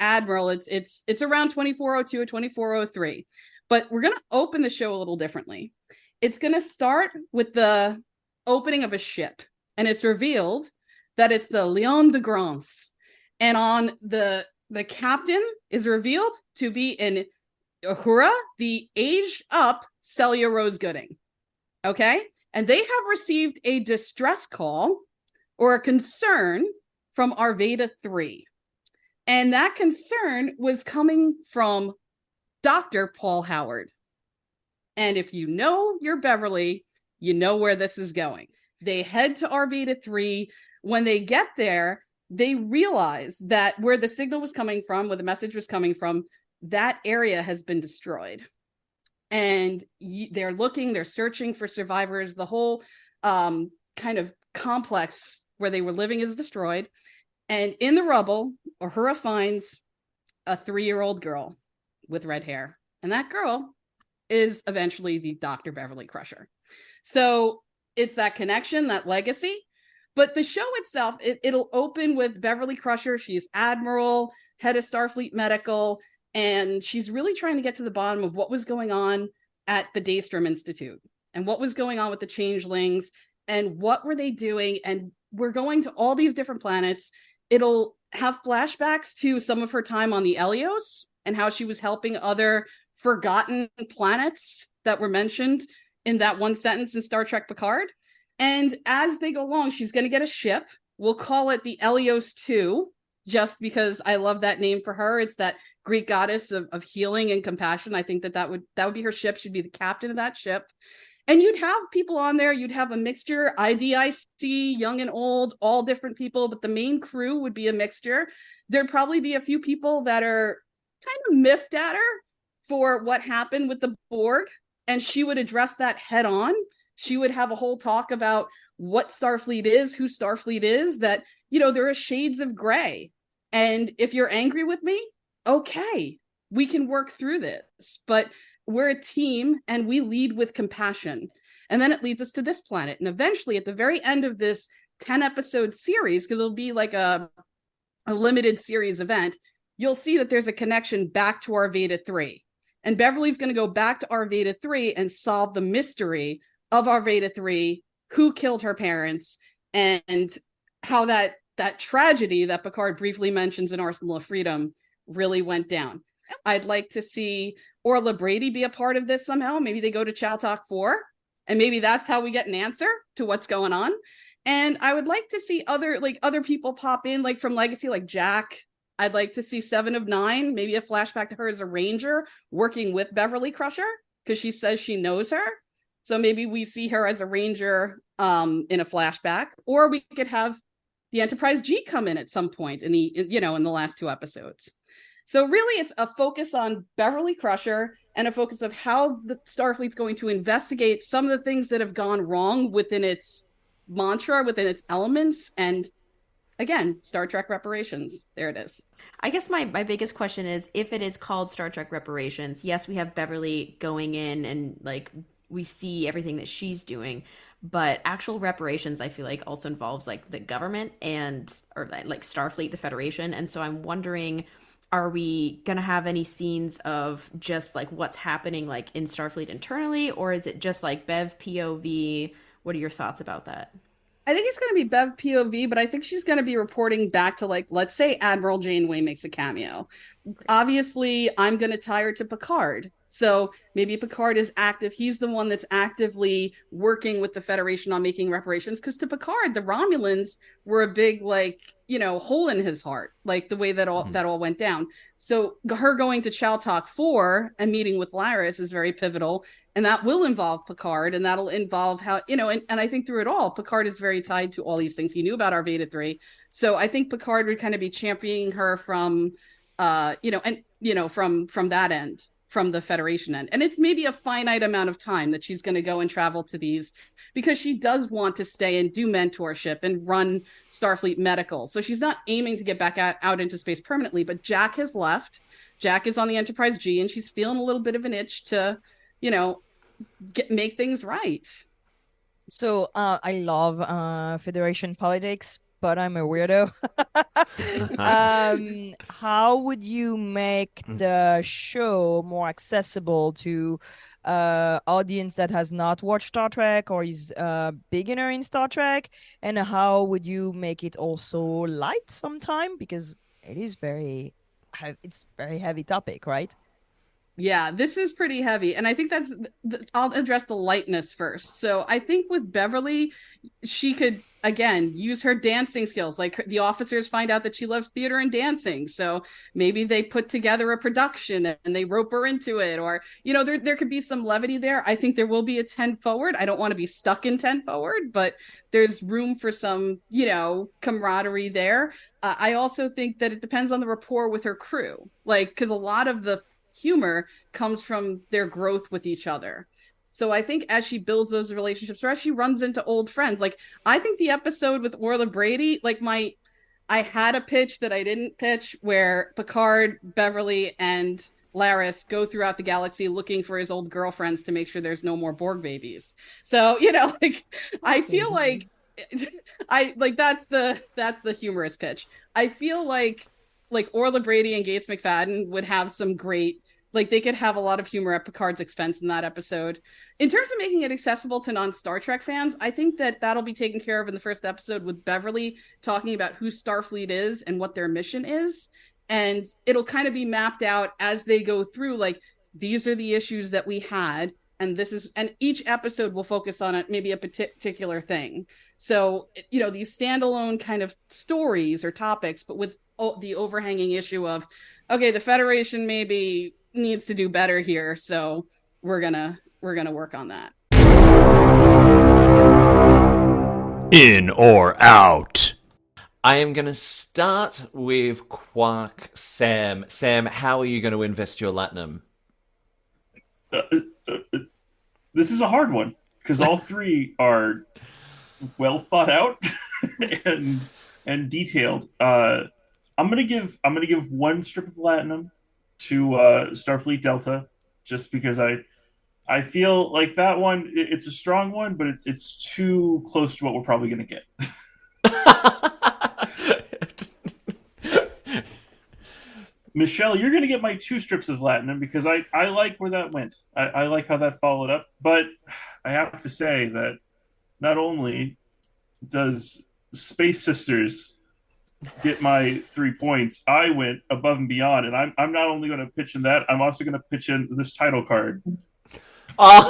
admiral. It's around 2402 or 2403. But we're going to open the show a little differently. It's going to start with the opening of a ship, and it's revealed that it's the Lion de Grance. And on the captain is revealed to be an Uhura, the aged up Celia Rose Gooding. Okay? And they have received a distress call or a concern from Arvada 3. And that concern was coming from Dr. Paul Howard. And if you know your Beverly, you know where this is going. They head to Arvada 3. When they get there, they realize that where the signal was coming from, where the message was coming from, that area has been destroyed. And they're searching for survivors. The whole kind of complex where they were living is destroyed. And in the rubble, Uhura finds a 3-year-old girl with red hair. And that girl is eventually the Dr. Beverly Crusher. So it's that connection, that legacy. But the show itself, it'll open with Beverly Crusher. She's Admiral, head of Starfleet Medical, and she's really trying to get to the bottom of what was going on at the Daystrom Institute and what was going on with the changelings and what were they doing. And we're going to all these different planets. It'll have flashbacks to some of her time on the Elios and how she was helping other forgotten planets that were mentioned in that one sentence in Star Trek Picard. And as they go along, she's going to get a ship. We'll call it the Elios 2, just because I love that name for her. It's that Greek goddess of healing and compassion. I think that would be her ship. She'd be the captain of that ship. And you'd have people on there. You'd have a mixture, IDIC, young and old, all different people, but the main crew would be a mixture. There'd probably be a few people that are kind of miffed at her for what happened with the Borg, and she would address that head on. She would have a whole talk about what Starfleet is, who Starfleet is, that, there are shades of gray. And if you're angry with me, okay, we can work through this. But we're a team and we lead with compassion. And then it leads us to this planet. And eventually, at the very end of this 10-episode series, because it'll be like a limited series event, you'll see that there's a connection back to Arvada 3. And Beverly's going to go back to Arvada 3 and solve the mystery of Arvada 3, who killed her parents, and how that tragedy that Picard briefly mentions in Arsenal of Freedom really went down. I'd like to see Orla Brady be a part of this somehow. Maybe they go to Chowtok 4, and maybe that's how we get an answer to what's going on. And I would like to see other people pop in, like from Legacy, like Jack. I'd like to see 7 of 9, maybe a flashback to her as a ranger working with Beverly Crusher, because she says she knows her. So maybe we see her as a ranger in a flashback, or we could have the Enterprise G come in at some point in the last 2 episodes. So really, it's a focus on Beverly Crusher and a focus of how the Starfleet's going to investigate some of the things that have gone wrong within its mantra, within its elements. And again, Star Trek Reparations. There it is. I guess my biggest question is, if it is called Star Trek Reparations, yes, we have Beverly going in and we see everything that she's doing. but actual reparations I feel like also involves like the government or like Starfleet, the Federation. And so I'm wondering, are we going to have any scenes of just like what's happening like in Starfleet internally, or is it just like Bev POV? What are your thoughts about that? I think it's going to be Bev POV, but I think she's going to be reporting back to, like, let's say Admiral Janeway makes a cameo. Obviously, I'm going to tie her to Picard. So maybe Picard is active. He's the one that's actively working with the Federation on making reparations. Because to Picard, the Romulans were a big, like, hole in his heart, like the way that all went down. So her going to Chowtok 4 and meeting with Laris is very pivotal. And that will involve Picard, and that'll involve how, and I think through it all, Picard is very tied to all these things. He knew about Arvada 3. So I think Picard would kind of be championing her from, from that end, from the Federation end. And it's maybe a finite amount of time that she's going to go and travel to these, because she does want to stay and do mentorship and run Starfleet Medical. So she's not aiming to get back out into space permanently, but Jack has left. Jack is on the Enterprise G, and she's feeling a little bit of an itch to, make things right. So I love Federation politics, but I'm a weirdo. How would you make the show more accessible to audience that has not watched Star Trek or is a beginner in Star Trek? And how would you make it also light sometime? Because it is it's very heavy topic, right? Yeah, this is pretty heavy. And I think I'll address the lightness first. So I think with Beverly, she could, again, use her dancing skills. Like the officers find out that she loves theater and dancing. So maybe they put together a production and they rope her into it. Or, there could be some levity there. I think there will be a 10 forward. I don't want to be stuck in 10 forward, but there's room for some, camaraderie there. I also think that it depends on the rapport with her crew. Like, because a lot of the humor comes from their growth with each other. So I think as she builds those relationships, or as she runs into old friends, like I think the episode with Orla Brady, like I had a pitch that I didn't pitch where Picard, Beverly, and Laris go throughout the galaxy looking for his old girlfriends to make sure there's no more Borg babies. So, I feel like that's the humorous pitch. I feel like Orla Brady and Gates McFadden would have some great, they could have a lot of humor at Picard's expense in that episode. In terms of making it accessible to non-Star Trek fans, I think that that'll be taken care of in the first episode with Beverly talking about who Starfleet is and what their mission is. And it'll kind of be mapped out as they go through, like, these are the issues that we had. And each episode will focus on maybe a particular thing. So, these standalone kind of stories or topics, but with the overhanging issue of, okay, the Federation maybe needs to do better here, so we're gonna work on that. In or out? I am going to start with Quark Sam. Sam, how are you going to invest your Latinum? This is a hard one because all three are well thought out and detailed. I'm gonna give one strip of Latinum to Starfleet Delta, just because I feel like that one, it's a strong one, but it's too close to what we're probably gonna get. Michelle, you're gonna get my 2 strips of Latinum because I like where that went. I like how that followed up, but I have to say that not only does Space Sisters get my 3 points, I went above and beyond, and I'm not only going to pitch in that, I'm also going to pitch in this title card. I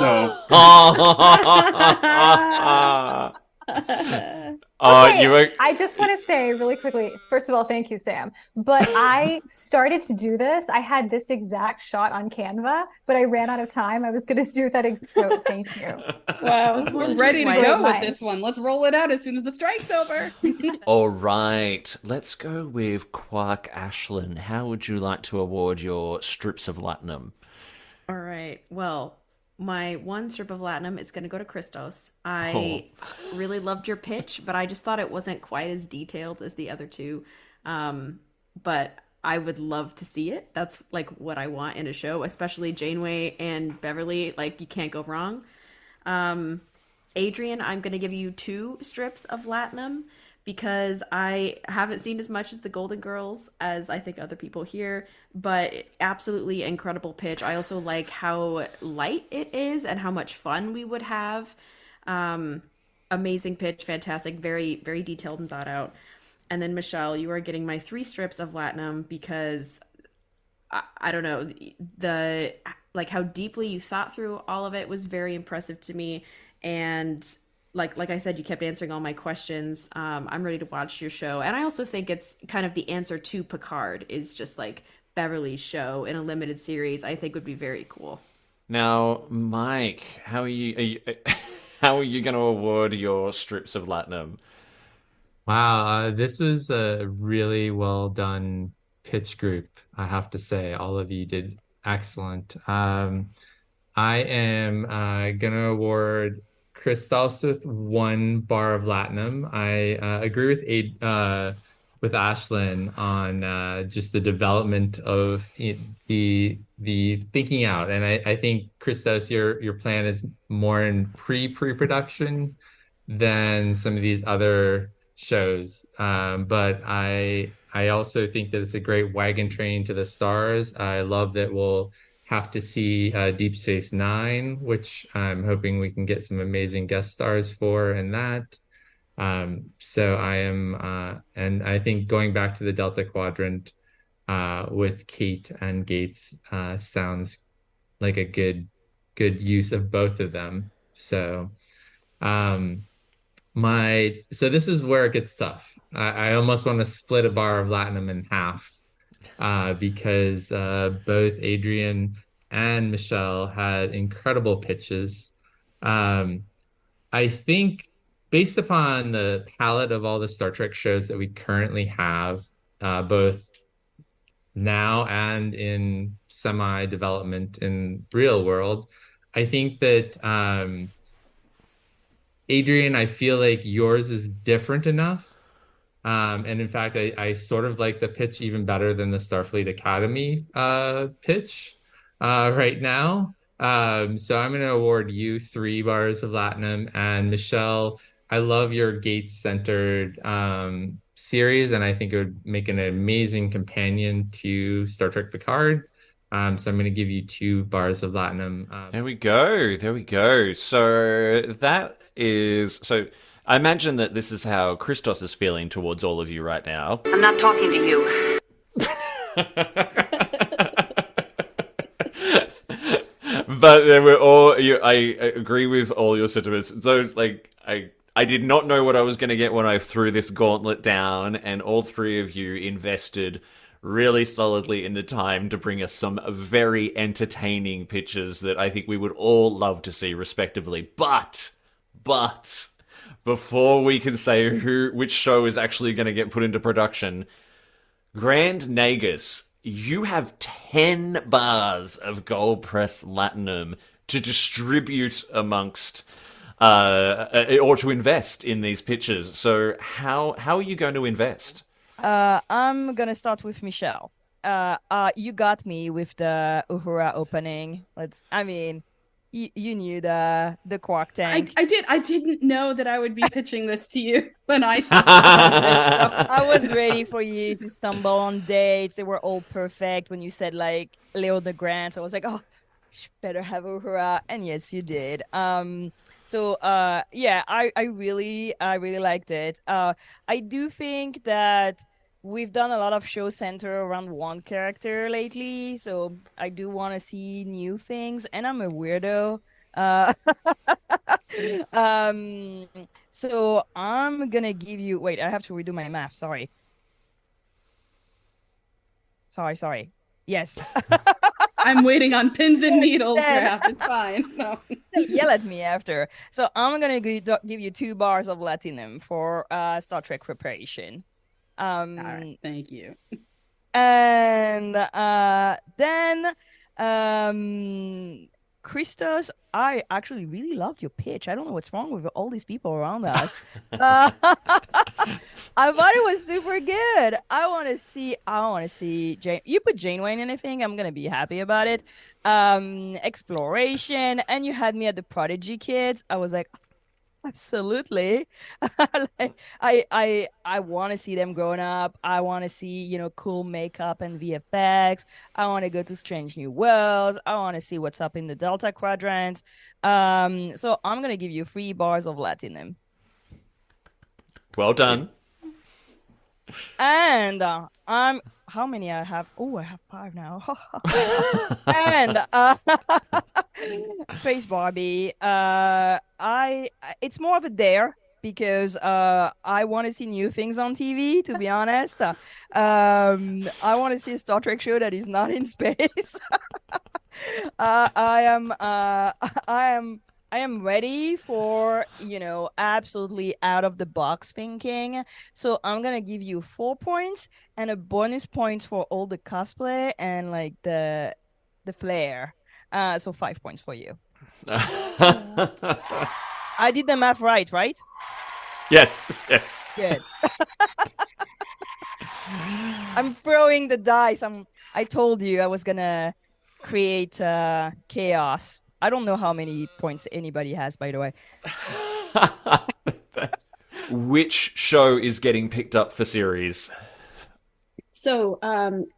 just want to say really quickly, first of all, thank you, Sam. But I started to do this. I had this exact shot on Canva, but I ran out of time. I was going to do that. So thank you. Wow, we're ready to go with this one. Let's roll it out as soon as the strike's over. All right, let's go with Quark Ashlyn. How would you like to award your strips of Latinum? All right, well, my 1 strip of Latinum is going to go to Christos. I really loved your pitch, but I just thought it wasn't quite as detailed as the other 2. But I would love to see it. That's like what I want in a show, especially Janeway and Beverly. Like, you can't go wrong. Adrian, I'm going to give you 2 strips of Latinum because I haven't seen as much as the Golden Girls as I think other people here, but absolutely incredible pitch. I also like how light it is and how much fun we would have. Amazing pitch, fantastic, very, very detailed and thought out. And then Michelle, you are getting my 3 strips of Latinum because I don't know, the like how deeply you thought through all of it was very impressive to me. And like I said, you kept answering all my questions. I'm ready to watch your show. And I also think it's kind of the answer to Picard is just like Beverly's show in a limited series. I think would be very cool. Now, Mike, how are you how are you going to award your strips of Latinum? Wow, this was a really well done pitch group, I have to say. All of you did excellent. I am gonna award Christos with 1 bar of Latinum. I agree with Ashlyn on just the development of the thinking out, and I think Christos, your plan is more in pre-production than some of these other shows. But I also think that it's a great wagon train to the stars. I love that we'll have to see Deep Space Nine, which I'm hoping we can get some amazing guest stars for in that. So I am, and I think going back to the Delta Quadrant with Kate and Gates sounds like a good use of both of them. So so this is where it gets tough. I almost want to split a bar of Latinum in half because both Adrian and Michelle had incredible pitches. I think based upon the palette of all the Star Trek shows that we currently have, both now and in semi-development in real world, I think that Adrian, I feel like yours is different enough. And in fact, I sort of like the pitch even better than the Starfleet Academy pitch right now. So I'm going to award you 3 bars of Latinum. And Michelle, I love your Gates-centered series, and I think it would make an amazing companion to Star Trek Picard. So I'm going to give you 2 bars of Latinum. There we go. There we go. So that is... So I imagine that this is how Christos is feeling towards all of you right now. I'm not talking to you. But they were all... I agree with all your sentiments. Those, like, I did not know what I was going to get when I threw this gauntlet down, and all 3 of you invested really solidly in the time to bring us some very entertaining pitches that I think we would all love to see respectively. But before we can say which show is actually going to get put into production, Grand Nagus, you have 10 bars of gold press Latinum to distribute amongst or to invest in these pitches. So how are you going to invest? I'm gonna start with Michelle. You got me with the Uhura opening. You knew the QUARK Tank. I did. I didn't know that I would be pitching this to you when I. I was ready for you to stumble on dates. They were all perfect. When you said like Leo the Grant, I was like, oh, you better have Uhura, and yes, you did. So I really liked it. I do think that we've done a lot of show center around one character lately, so I do want to see new things, and I'm a weirdo. So I'm gonna give you. Wait, I have to redo my math. Sorry. Yes. I'm waiting on pins and needles, Raph. It's fine. No. Yell at me after. So I'm gonna give you 2 bars of Latinum for Star Trek preparation. All right, thank you. And then Christos, I actually really loved your pitch. I don't know what's wrong with all these people around us. I thought it was super good. I want to see Jane. You put Janeway in anything, I'm gonna be happy about it. Exploration, and you had me at the Prodigy Kids. I was like, Absolutely. Like, I want to see them growing up. I want to see, cool makeup and VFX. I want to go to Strange New Worlds. I want to see what's up in the Delta Quadrant. So I'm gonna give you 3 bars of Latinum. Well done. And how many I have? Oh, I have 5 now. And Space Barbie. It's more of a dare because I want to see new things on TV. To be honest, I want to see a Star Trek show that is not in space. I am ready for, absolutely out of the box thinking. So I'm going to give you 4 points and a bonus point for all the cosplay and like the flair. So 5 points for you. I did the math right? Yes. Good. I'm throwing the dice. I told you I was going to create chaos. I don't know how many points anybody has, by the way. Which show is getting picked up for series? So,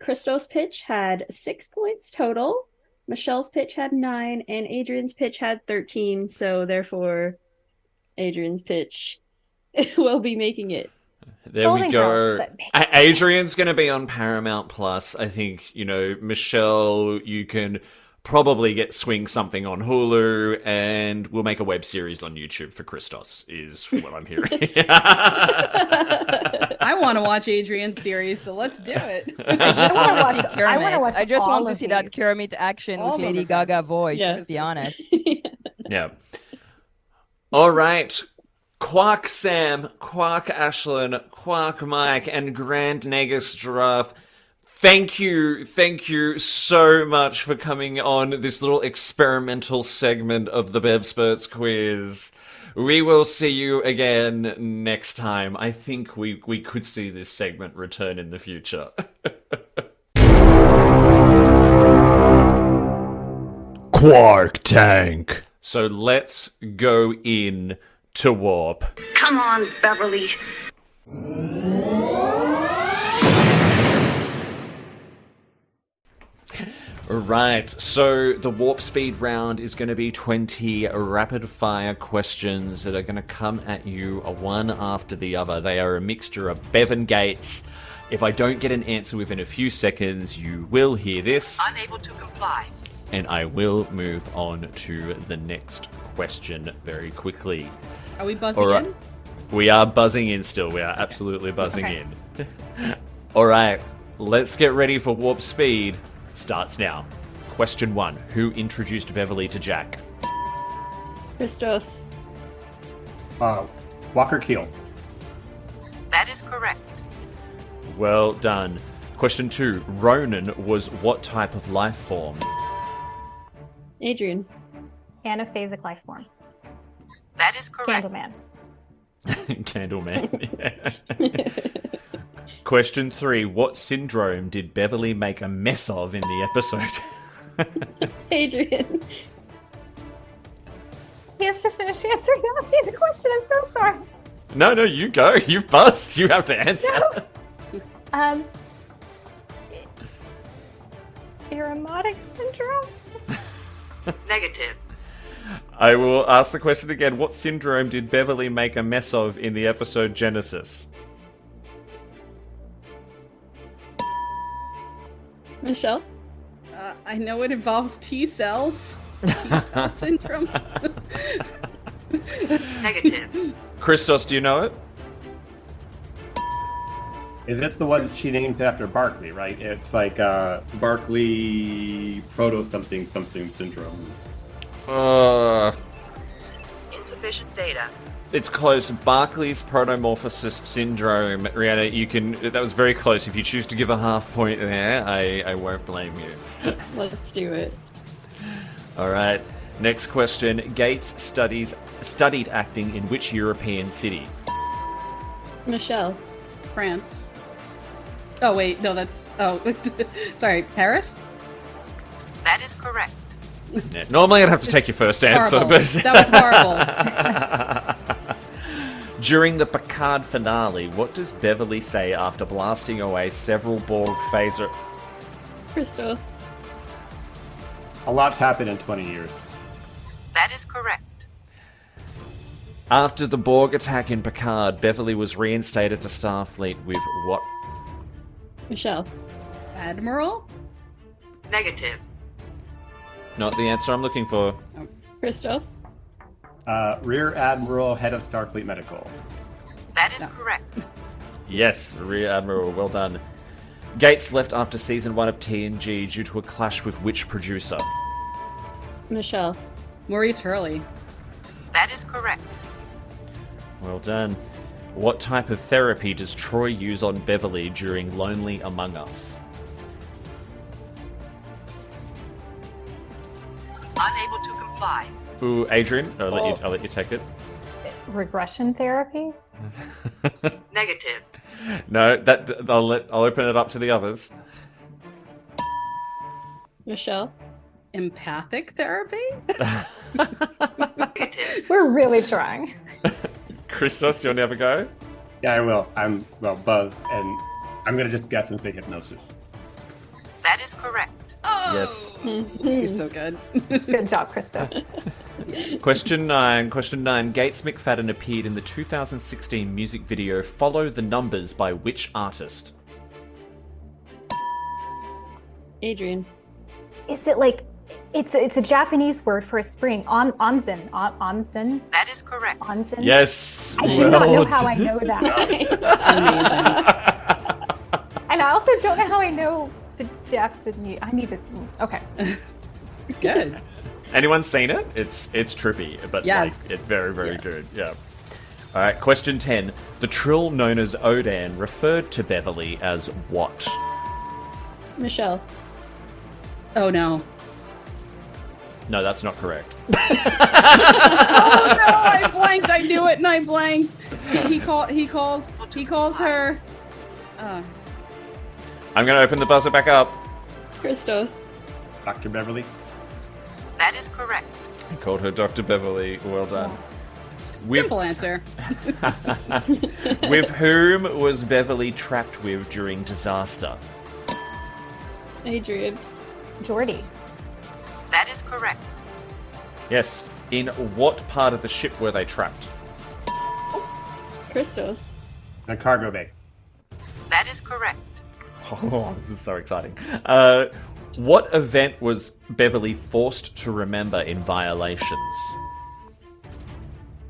Christos' pitch had 6 points total. Michelle's pitch had 9, and Adrian's pitch had 13. So, therefore, Adrian's pitch will be making it. There we go. Adrian's going to be on Paramount Plus. I think, Michelle, you can probably swing something on Hulu, and we'll make a web series on YouTube for Christos, is what I'm hearing. I want to watch Adrian's series, so let's do it. I just want to see Kermit. I wanna watch I just all want to of see that these. Kermit action All with of them Lady are fun. Gaga voice, Yeah. let's be honest. Yeah. All right. Quark Sam, Quark Ashlyn, Quark Mike, and Grand Negus Giraffe. Thank you so much for coming on this little experimental segment of the Treksperts Quiz. We will see you again next time. I think we could see this segment return in the future. QUARK TANK. So let's go in to warp. Come on, Beverly. Right, so the warp speed round is going to be 20 rapid fire questions that are going to come at you one after the other. They are a mixture of Bev and Gates. If I don't get an answer within a few seconds, you will hear this, Unable to comply. and I will move on to the next question very quickly. Are we buzzing All right. in? We are buzzing in still. We are absolutely buzzing Okay. in. All right, let's get ready for warp speed. Starts now. Question 1. Who introduced Beverly to Jack? Christos. Walker Keel. That is correct. Well done. Question 2. Ronan was what type of life form? Adrian. Anaphasic life form. That is correct. Candleman. Candleman. Question 3. What syndrome did Beverly make a mess of in the episode? Adrian. He has to finish answering the question. I'm so sorry. No, you go. You've buzzed. You have to answer. No. Aromatic syndrome? Negative. I will ask the question again. What syndrome did Beverly make a mess of in the episode Genesis? Michelle. I know it involves T cells. T-cell syndrome. Negative. Christos, do you know it? Is it the one she named after Barkley, right? It's like Barkley proto something syndrome. Insufficient data. It's close. Barclay's protomorphosis syndrome. Rihanna, you can. That was very close. If you choose to give a half point there, I won't blame you. Let's do it. All right. Next question. Gates studied acting in which European city? Michelle. France. Oh wait, no, that's sorry, Paris. That is correct. Yeah, normally I'd have to take your first answer, Horrible. but That was horrible. During the Picard finale, what does Beverly say after blasting away several Borg phaser... Christos. A lot's happened in 20 years. That is correct. After the Borg attack in Picard, Beverly was reinstated to Starfleet with what? Michelle. Admiral? Negative. Not the answer I'm looking for. Christos. Rear Admiral, head of Starfleet Medical. That is correct. Yes, Rear Admiral, well done. Gates left after season 1 of TNG due to a clash with which producer? Michelle. Maurice Hurley. That is correct. Well done. What type of therapy does Troy use on Beverly during Lonely Among Us? Unable to comply. Ooh, Adrian, I'll let you take it. Regression therapy? Negative. No, I'll open it up to the others. Michelle. Empathic therapy? We're really trying. Christos, you'll never go? Yeah, I will. I'm buzzed, and I'm gonna just guess and say hypnosis. That is correct. Yes. You're so good. Good job, Christos. Question 9. Gates McFadden appeared in the 2016 music video Follow the Numbers by which artist? Adrian. Is it like it's a Japanese word for a spring? Onsen. Onsen. That is correct. Onsen. Yes. I do not know how I know that. Amazing. And I also don't know how I know the Japanese. I need to. Okay. It's good. Anyone seen it? It's trippy, but yes. It's very, very good. Yeah. All right, question 10. The Trill known as Odan referred to Beverly as what? Michelle. Oh no. No, that's not correct. Oh no, I blanked. I knew it and I blanked. He calls her. I'm going to open the buzzer back up. Christos. Dr. Beverly. That is correct. I called her Dr. Beverly. Well done. Simple answer. With whom was Beverly trapped with during disaster? Adrian. Geordie. That is correct. Yes. In what part of the ship were they trapped? Christos. In a cargo bay. That is correct. Oh, this is so exciting. What event was Beverly forced to remember in Violations?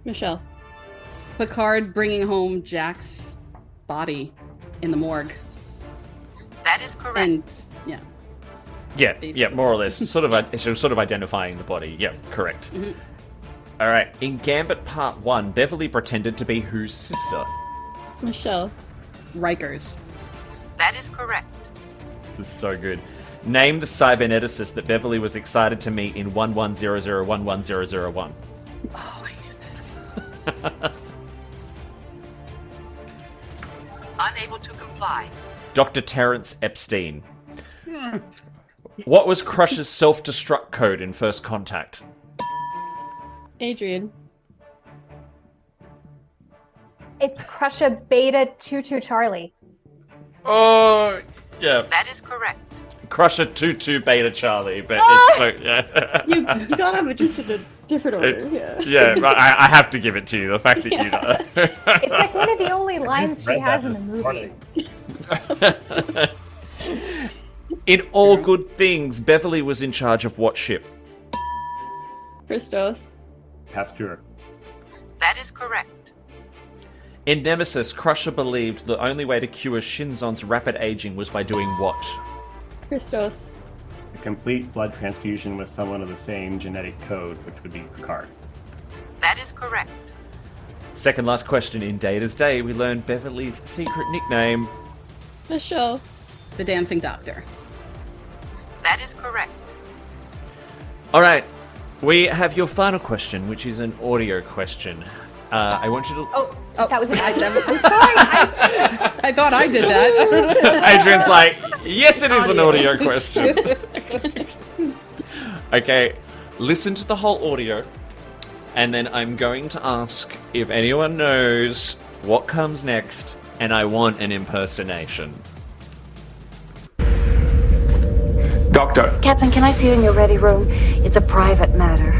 Michelle. Picard bringing home Jack's body in the morgue. That is correct. And yeah. Yeah, more or less. Sort of identifying the body. Yeah, correct. Mm-hmm. All right. In Gambit Part 1, Beverly pretended to be whose sister? Michelle. Riker's. That is correct. This is so good. Name the cyberneticist that Beverly was excited to meet in 1100110001. Oh, I knew this. Unable to comply. Dr. Terrence Epstein. What was Crusher's self-destruct code in First Contact? Adrian. It's Crusher Beta 22 Charlie. Oh, yeah. That is correct. Crusher 22 Beta Charlie, but it's so... Yeah. You gotta have it just in a different order. I have to give it to you. The fact that you know. It's like one of the only lines she has in the movie. In All Good Things, Beverly was in charge of what ship? Christos. Pasteur. That is correct. In Nemesis, Crusher believed the only way to cure Shinzon's rapid aging was by doing what? Christos. A complete blood transfusion with someone of the same genetic code, which would be Picard. That is correct. Second last question. In Data's Day, we learned Beverly's secret nickname. Michelle. The Dancing Doctor. That is correct. All right. We have your final question, which is an audio question. I want you to... Oh, that was it. I'm sorry. I thought I did that. Adrian's like, yes, it is an audio question. Okay, listen to the whole audio. and then I'm going to ask if anyone knows what comes next, and I want an impersonation. Doctor. Captain, can I see you in your ready room? It's a private matter.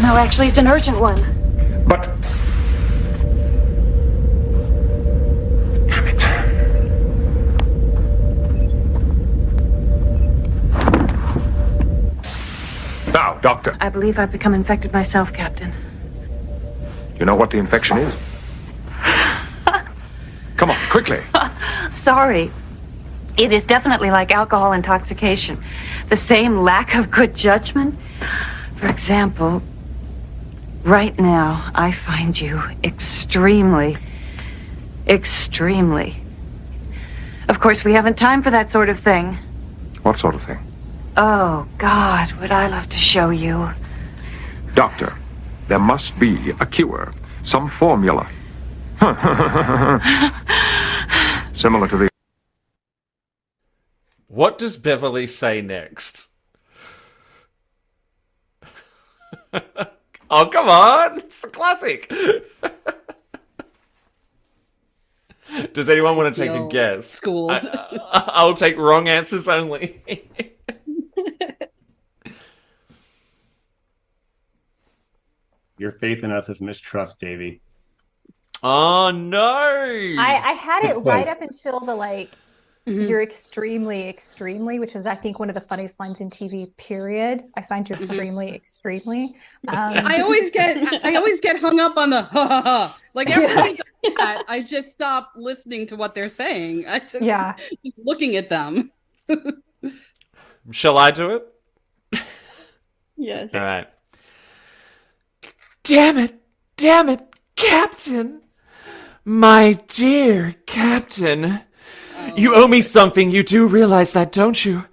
No, actually, it's an urgent one. But... Damn it. Now, Doctor. I believe I've become infected myself, Captain. You know what the infection is? Come on, quickly. Sorry. It is definitely like alcohol intoxication. The same lack of good judgment. For example, right now, I find you extremely. Of course, we haven't time for that sort of thing. What sort of thing? Oh, God, would I love to show you. Doctor, there must be a cure. Some formula. Similar to the... What does Beverly say next? Oh, come on! It's a classic! Does anyone want to take a guess? Schools. I'll take wrong answers only. Your faith in us is mistrust, Davey. Oh, no! I had it It's right close. up until the you're extremely, which is I think one of the funniest lines in TV. Period. I find you extremely. I always get hung up on the ha ha ha. Like everything that, I just stop listening to what they're saying. I just just looking at them. Shall I do it? Yes. All right. Damn it, Captain. My dear Captain. You owe me something. You do realize that, don't you?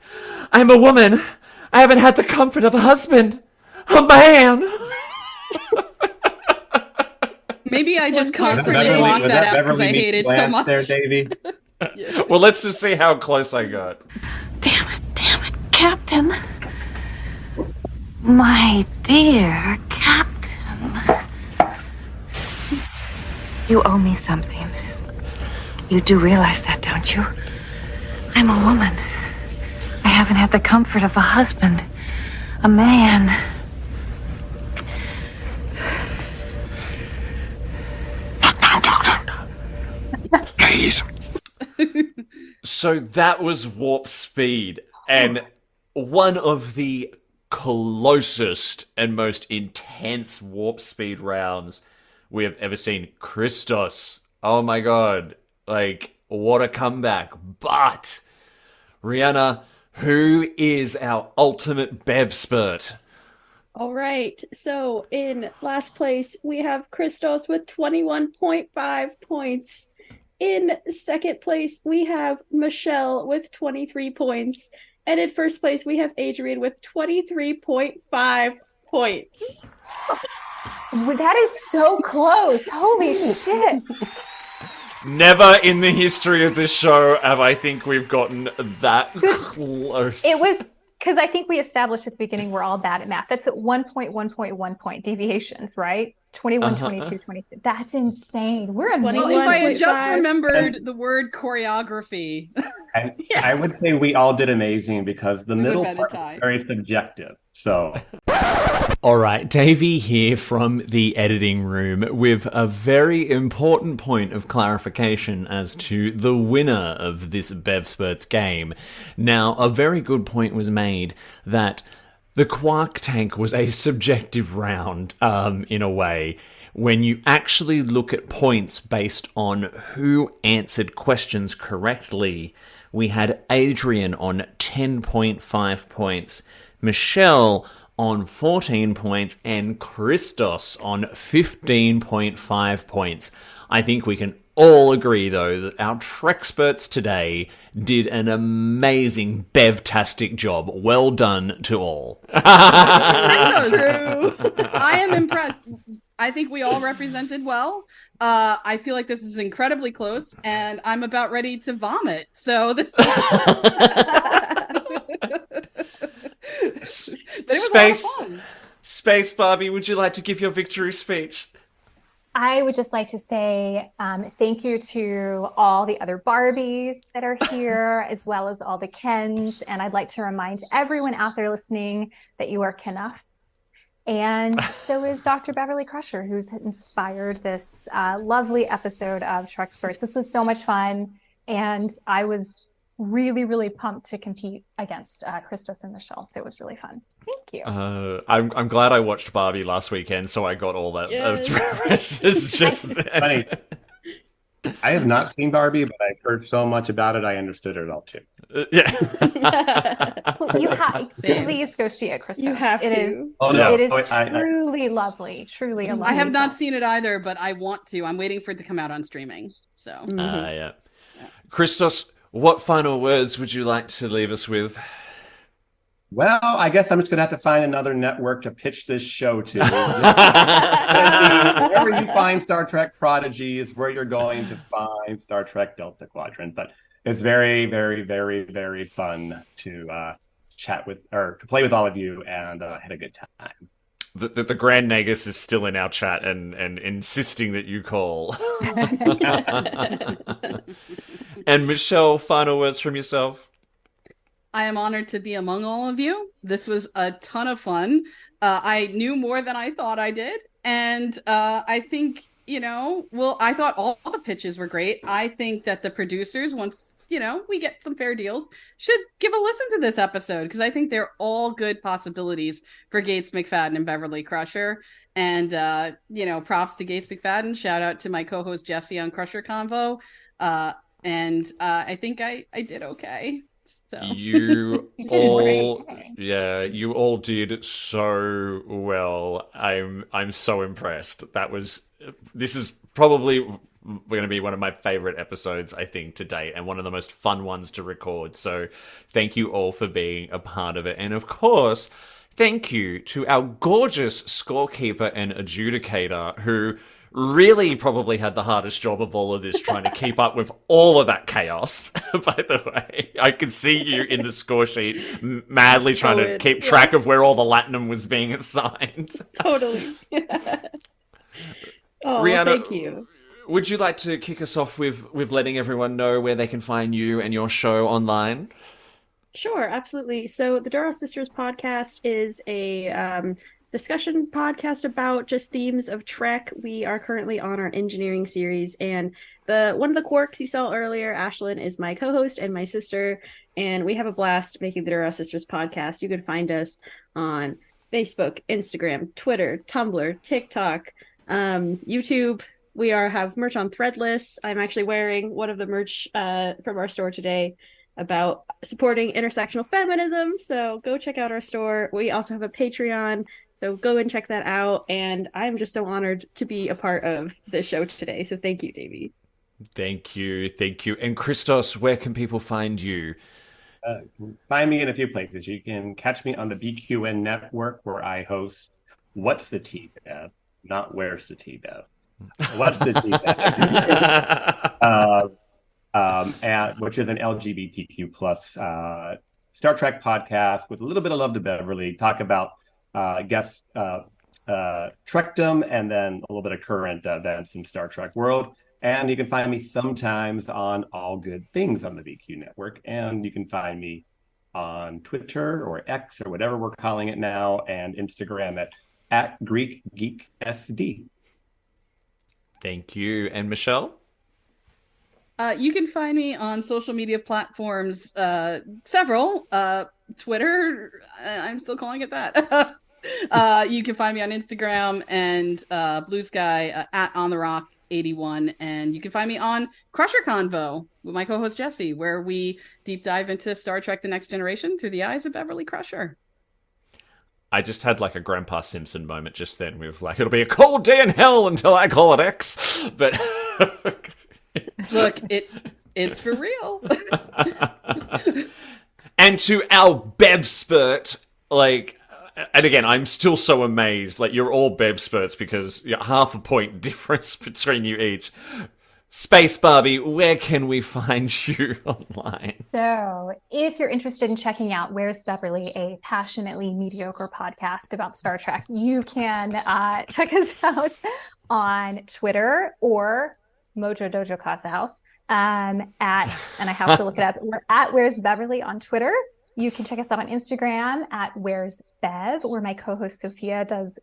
I'm a woman. I haven't had the comfort of a husband. A man. Maybe I just constantly blocked that out because I hate it so much. There, Davey. Well, let's just see how close I got. Damn it, Captain. My dear Captain. You owe me something. You do realize that, don't you? I'm a woman. I haven't had the comfort of a husband. A man. Not now, Doctor. Please. So that was Warp Speed, and one of the closest and most intense Warp Speed rounds we have ever seen. Christos. Oh my god. Like, what a comeback. But, Rihanna, who is our ultimate Bevspert? All right. So in last place, we have Christos with 21.5 points. In second place, we have Michelle with 23 points. And in first place, we have Adrian with 23.5 points. That is so close. Holy shit. Never in the history of this show have I think we've gotten that close. It was because I think we established at the beginning we're all bad at math. That's at 1.1.1 point deviations, right? 21, 22, 23. That's insane. We're amazing. Well, if I had just remembered the word choreography. And I would say we all did amazing because the We middle would've had a part tie. is very subjective. So All right, Davey here from the editing room with a very important point of clarification as to the winner of this Bevspurts game. Now, a very good point was made that the QUARK Tank was a subjective round, in a way. When you actually look at points based on who answered questions correctly, we had Adrian on 10.5 points, Michelle on 14 points, and Christos on 15.5 points. I think we can all agree, though, that our Treksperts today did an amazing Bev-tastic job. Well done to all. I am impressed. I think we all represented well. I feel like this is incredibly close, and I'm about ready to vomit. So this. But it was a lot of fun. Space Barbie, would you like to give your victory speech? I would just like to say thank you to all the other Barbies that are here, as well as all the Kens. And I'd like to remind everyone out there listening that you are Kenough. And so is Dr. Beverly Crusher, who's inspired this lovely episode of Treksperts. This was so much fun. And I was really, really pumped to compete against Christos and Michelle. So it was really fun. Thank you. I'm glad I watched Barbie last weekend, so I got all that. Yes. It's just funny. I have not seen Barbie, but I've heard so much about it. I understood it all too. Well, you have please go see it, Christos. You have It to. is, no. it is I- truly lovely. Truly a lovely I have not film. seen it either, but I want to. I'm waiting for it to come out on streaming. So, yeah. Christos, what final words would you like to leave us with? Well, I guess I'm just going to have to find another network to pitch this show to. Wherever you find Star Trek Prodigy is where you're going to find Star Trek Delta Quadrant. But it's very, very, very, very fun to chat with or to play with all of you and had a good time. The Grand Nagus is still in our chat and insisting that you call. And Michelle, final words from yourself? I am honored to be among all of you. This was a ton of fun. I knew more than I thought I did. And I think, I thought all the pitches were great. I think that the producers, once, we get some fair deals, should give a listen to this episode because I think they're all good possibilities for Gates McFadden and Beverly Crusher. And, props to Gates McFadden. Shout out to my co-host Jesse on Crusher Convo. And I think I did okay. So. You all did so well. I'm so impressed. This is probably going to be one of my favorite episodes, I think, to date, and one of the most fun ones to record. So thank you all for being a part of it. And of course, thank you to our gorgeous scorekeeper and adjudicator who really probably had the hardest job of all of this, trying to keep up with all of that chaos. By the way, I could see you in the score sheet madly trying to keep track of where all the latinum was being assigned. Totally. Oh, Rihanna, thank you. Would you like to kick us off with letting everyone know where they can find you and your show online? Sure, absolutely. So the Duras Sisters podcast is a discussion podcast about just themes of Trek. We are currently on our engineering series, and one of the quarks you saw earlier, Ashlyn, is my co-host and my sister, and we have a blast making the Duras Sisters podcast. You can find us on Facebook, Instagram, Twitter, Tumblr, TikTok, YouTube. We have merch on Threadless. I'm actually wearing one of the merch from our store today about supporting intersectional feminism. So go check out our store. We also have a Patreon. So go and check that out. And I'm just so honored to be a part of this show today. So thank you, Davey. Thank you. Thank you. And Christos, where can people find you? Find me in a few places. You can catch me on the BQN network where I host What's the Tea, Bev? Not Where's the Tea, Bev? What's the Tea, Bev? Which is an LGBTQ plus Star Trek podcast with a little bit of love to Beverly. Talk about Trekdom and then a little bit of current events in Star Trek world. And you can find me sometimes on All Good Things on the BQ network. And you can find me on Twitter or X or whatever we're calling it now, and Instagram at Greek Geek SD. Thank you. And Michelle? You can find me on social media platforms, several. Twitter, I'm still calling it that. You can find me on Instagram and Blue Sky at On The Rock 81, and you can find me on Crusher Convo with my co-host Jesse, where we deep dive into Star Trek: The Next Generation through the eyes of Beverly Crusher. I just had like a Grandpa Simpson moment just then with like, it'll be a cold day in hell until I call it X. But look, it's for real. And to our Bevspert, like, and again, I'm still so amazed. Like, you're all Bevsperts because half a point difference between you each. Space Barbie, where can we find you online? So, if you're interested in checking out Where's Beverly, a passionately mediocre podcast about Star Trek, you can check us out on Twitter or Mojo Dojo Casa House and I have to look it up. We're at Where's Beverly on Twitter. You can check us out on Instagram at Where's Bev, where my co-host Sophia does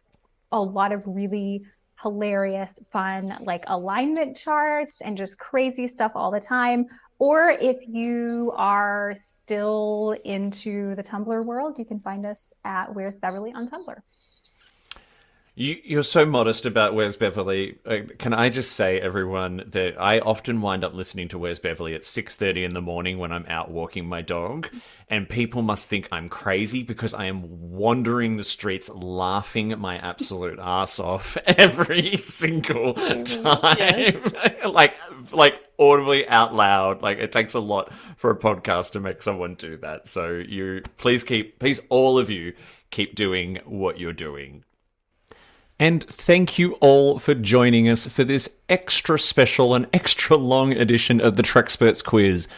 a lot of really hilarious, fun, like alignment charts and just crazy stuff all the time. Or if you are still into the Tumblr world, you can find us at Where's Beverly on Tumblr. You're so modest about Where's Beverly. Can I just say, everyone, that I often wind up listening to Where's Beverly at 6:30 in the morning when I'm out walking my dog, and people must think I'm crazy because I am wandering the streets laughing my absolute ass off every single time. Yes. like audibly out loud. Like, it takes a lot for a podcast to make someone do that. So please all of you keep doing what you're doing. And thank you all for joining us for this extra special and extra long edition of the Treksperts Quiz.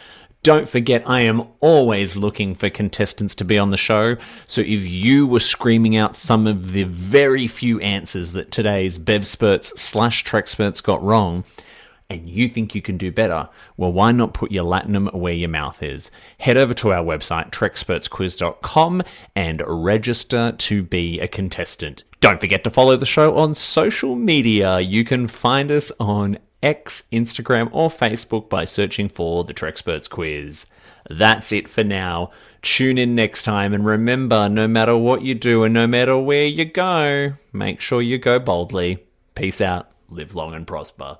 Don't forget, I am always looking for contestants to be on the show, so if you were screaming out some of the very few answers that today's Bevsperts/Treksperts got wrong, and you think you can do better, well, why not put your latinum where your mouth is? Head over to our website, trekspertsquiz.com, and register to be a contestant. Don't forget to follow the show on social media. You can find us on X, Instagram, or Facebook by searching for the Treksperts Quiz. That's it for now. Tune in next time, and remember, no matter what you do and no matter where you go, make sure you go boldly. Peace out. Live long and prosper.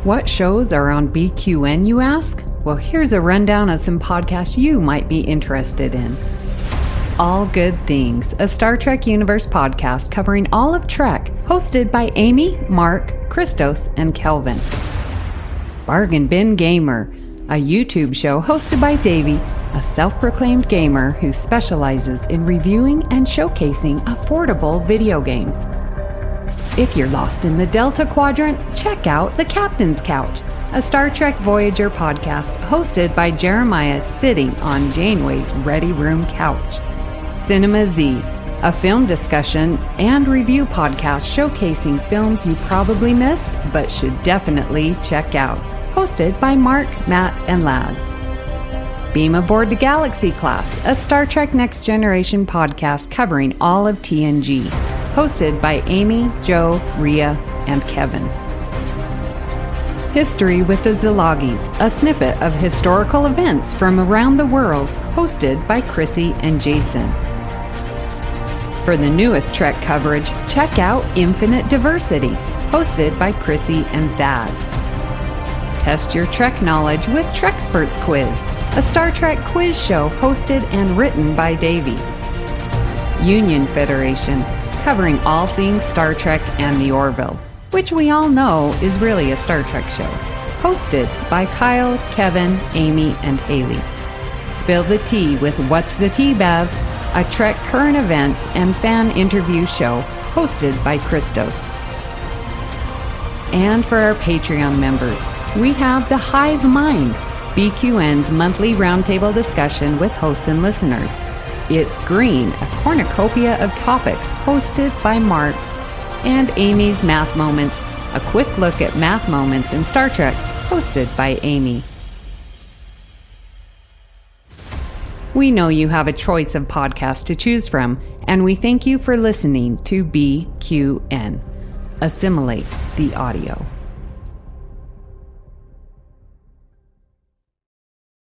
What shows are on BQN, you ask? Well, here's a rundown of some podcasts you might be interested in. All Good Things, a Star Trek Universe podcast covering all of Trek, hosted by Amy, Mark, Christos, and Kelvin. Bargain Bin Gamer, a YouTube show hosted by Davey, a self-proclaimed gamer who specializes in reviewing and showcasing affordable video games. If you're lost in the Delta Quadrant, check out The Captain's Couch, a Star Trek Voyager podcast hosted by Jeremiah sitting on Janeway's Ready Room couch. Cinema Z, a film discussion and review podcast showcasing films you probably missed but should definitely check out, hosted by Mark, Matt, and Laz. Beam Aboard the Galaxy Class, a Star Trek Next Generation podcast covering all of TNG, hosted by Amy, Joe, Rhea, and Kevin. History with the Zilagis, a snippet of historical events from around the world, hosted by Chrissy and Jason. For the newest Trek coverage, check out Infinite Diversity, hosted by Chrissy and Thad. Test your Trek knowledge with Treksperts Quiz, a Star Trek quiz show hosted and written by Davey. Union Federation, covering all things Star Trek and the Orville, which we all know is really a Star Trek show, hosted by Kyle, Kevin, Amy, and Haley. Spill the Tea with What's the Tea, Bev? A Trek current events and fan interview show hosted by Christos. And for our Patreon members, we have The Hive Mind, BQN's monthly roundtable discussion with hosts and listeners. It's Green, a cornucopia of topics hosted by Mark, and Amy's Math Moments, a quick look at math moments in Star Trek, hosted by Amy. We know you have a choice of podcasts to choose from, and we thank you for listening to BQN. Assimilate the audio.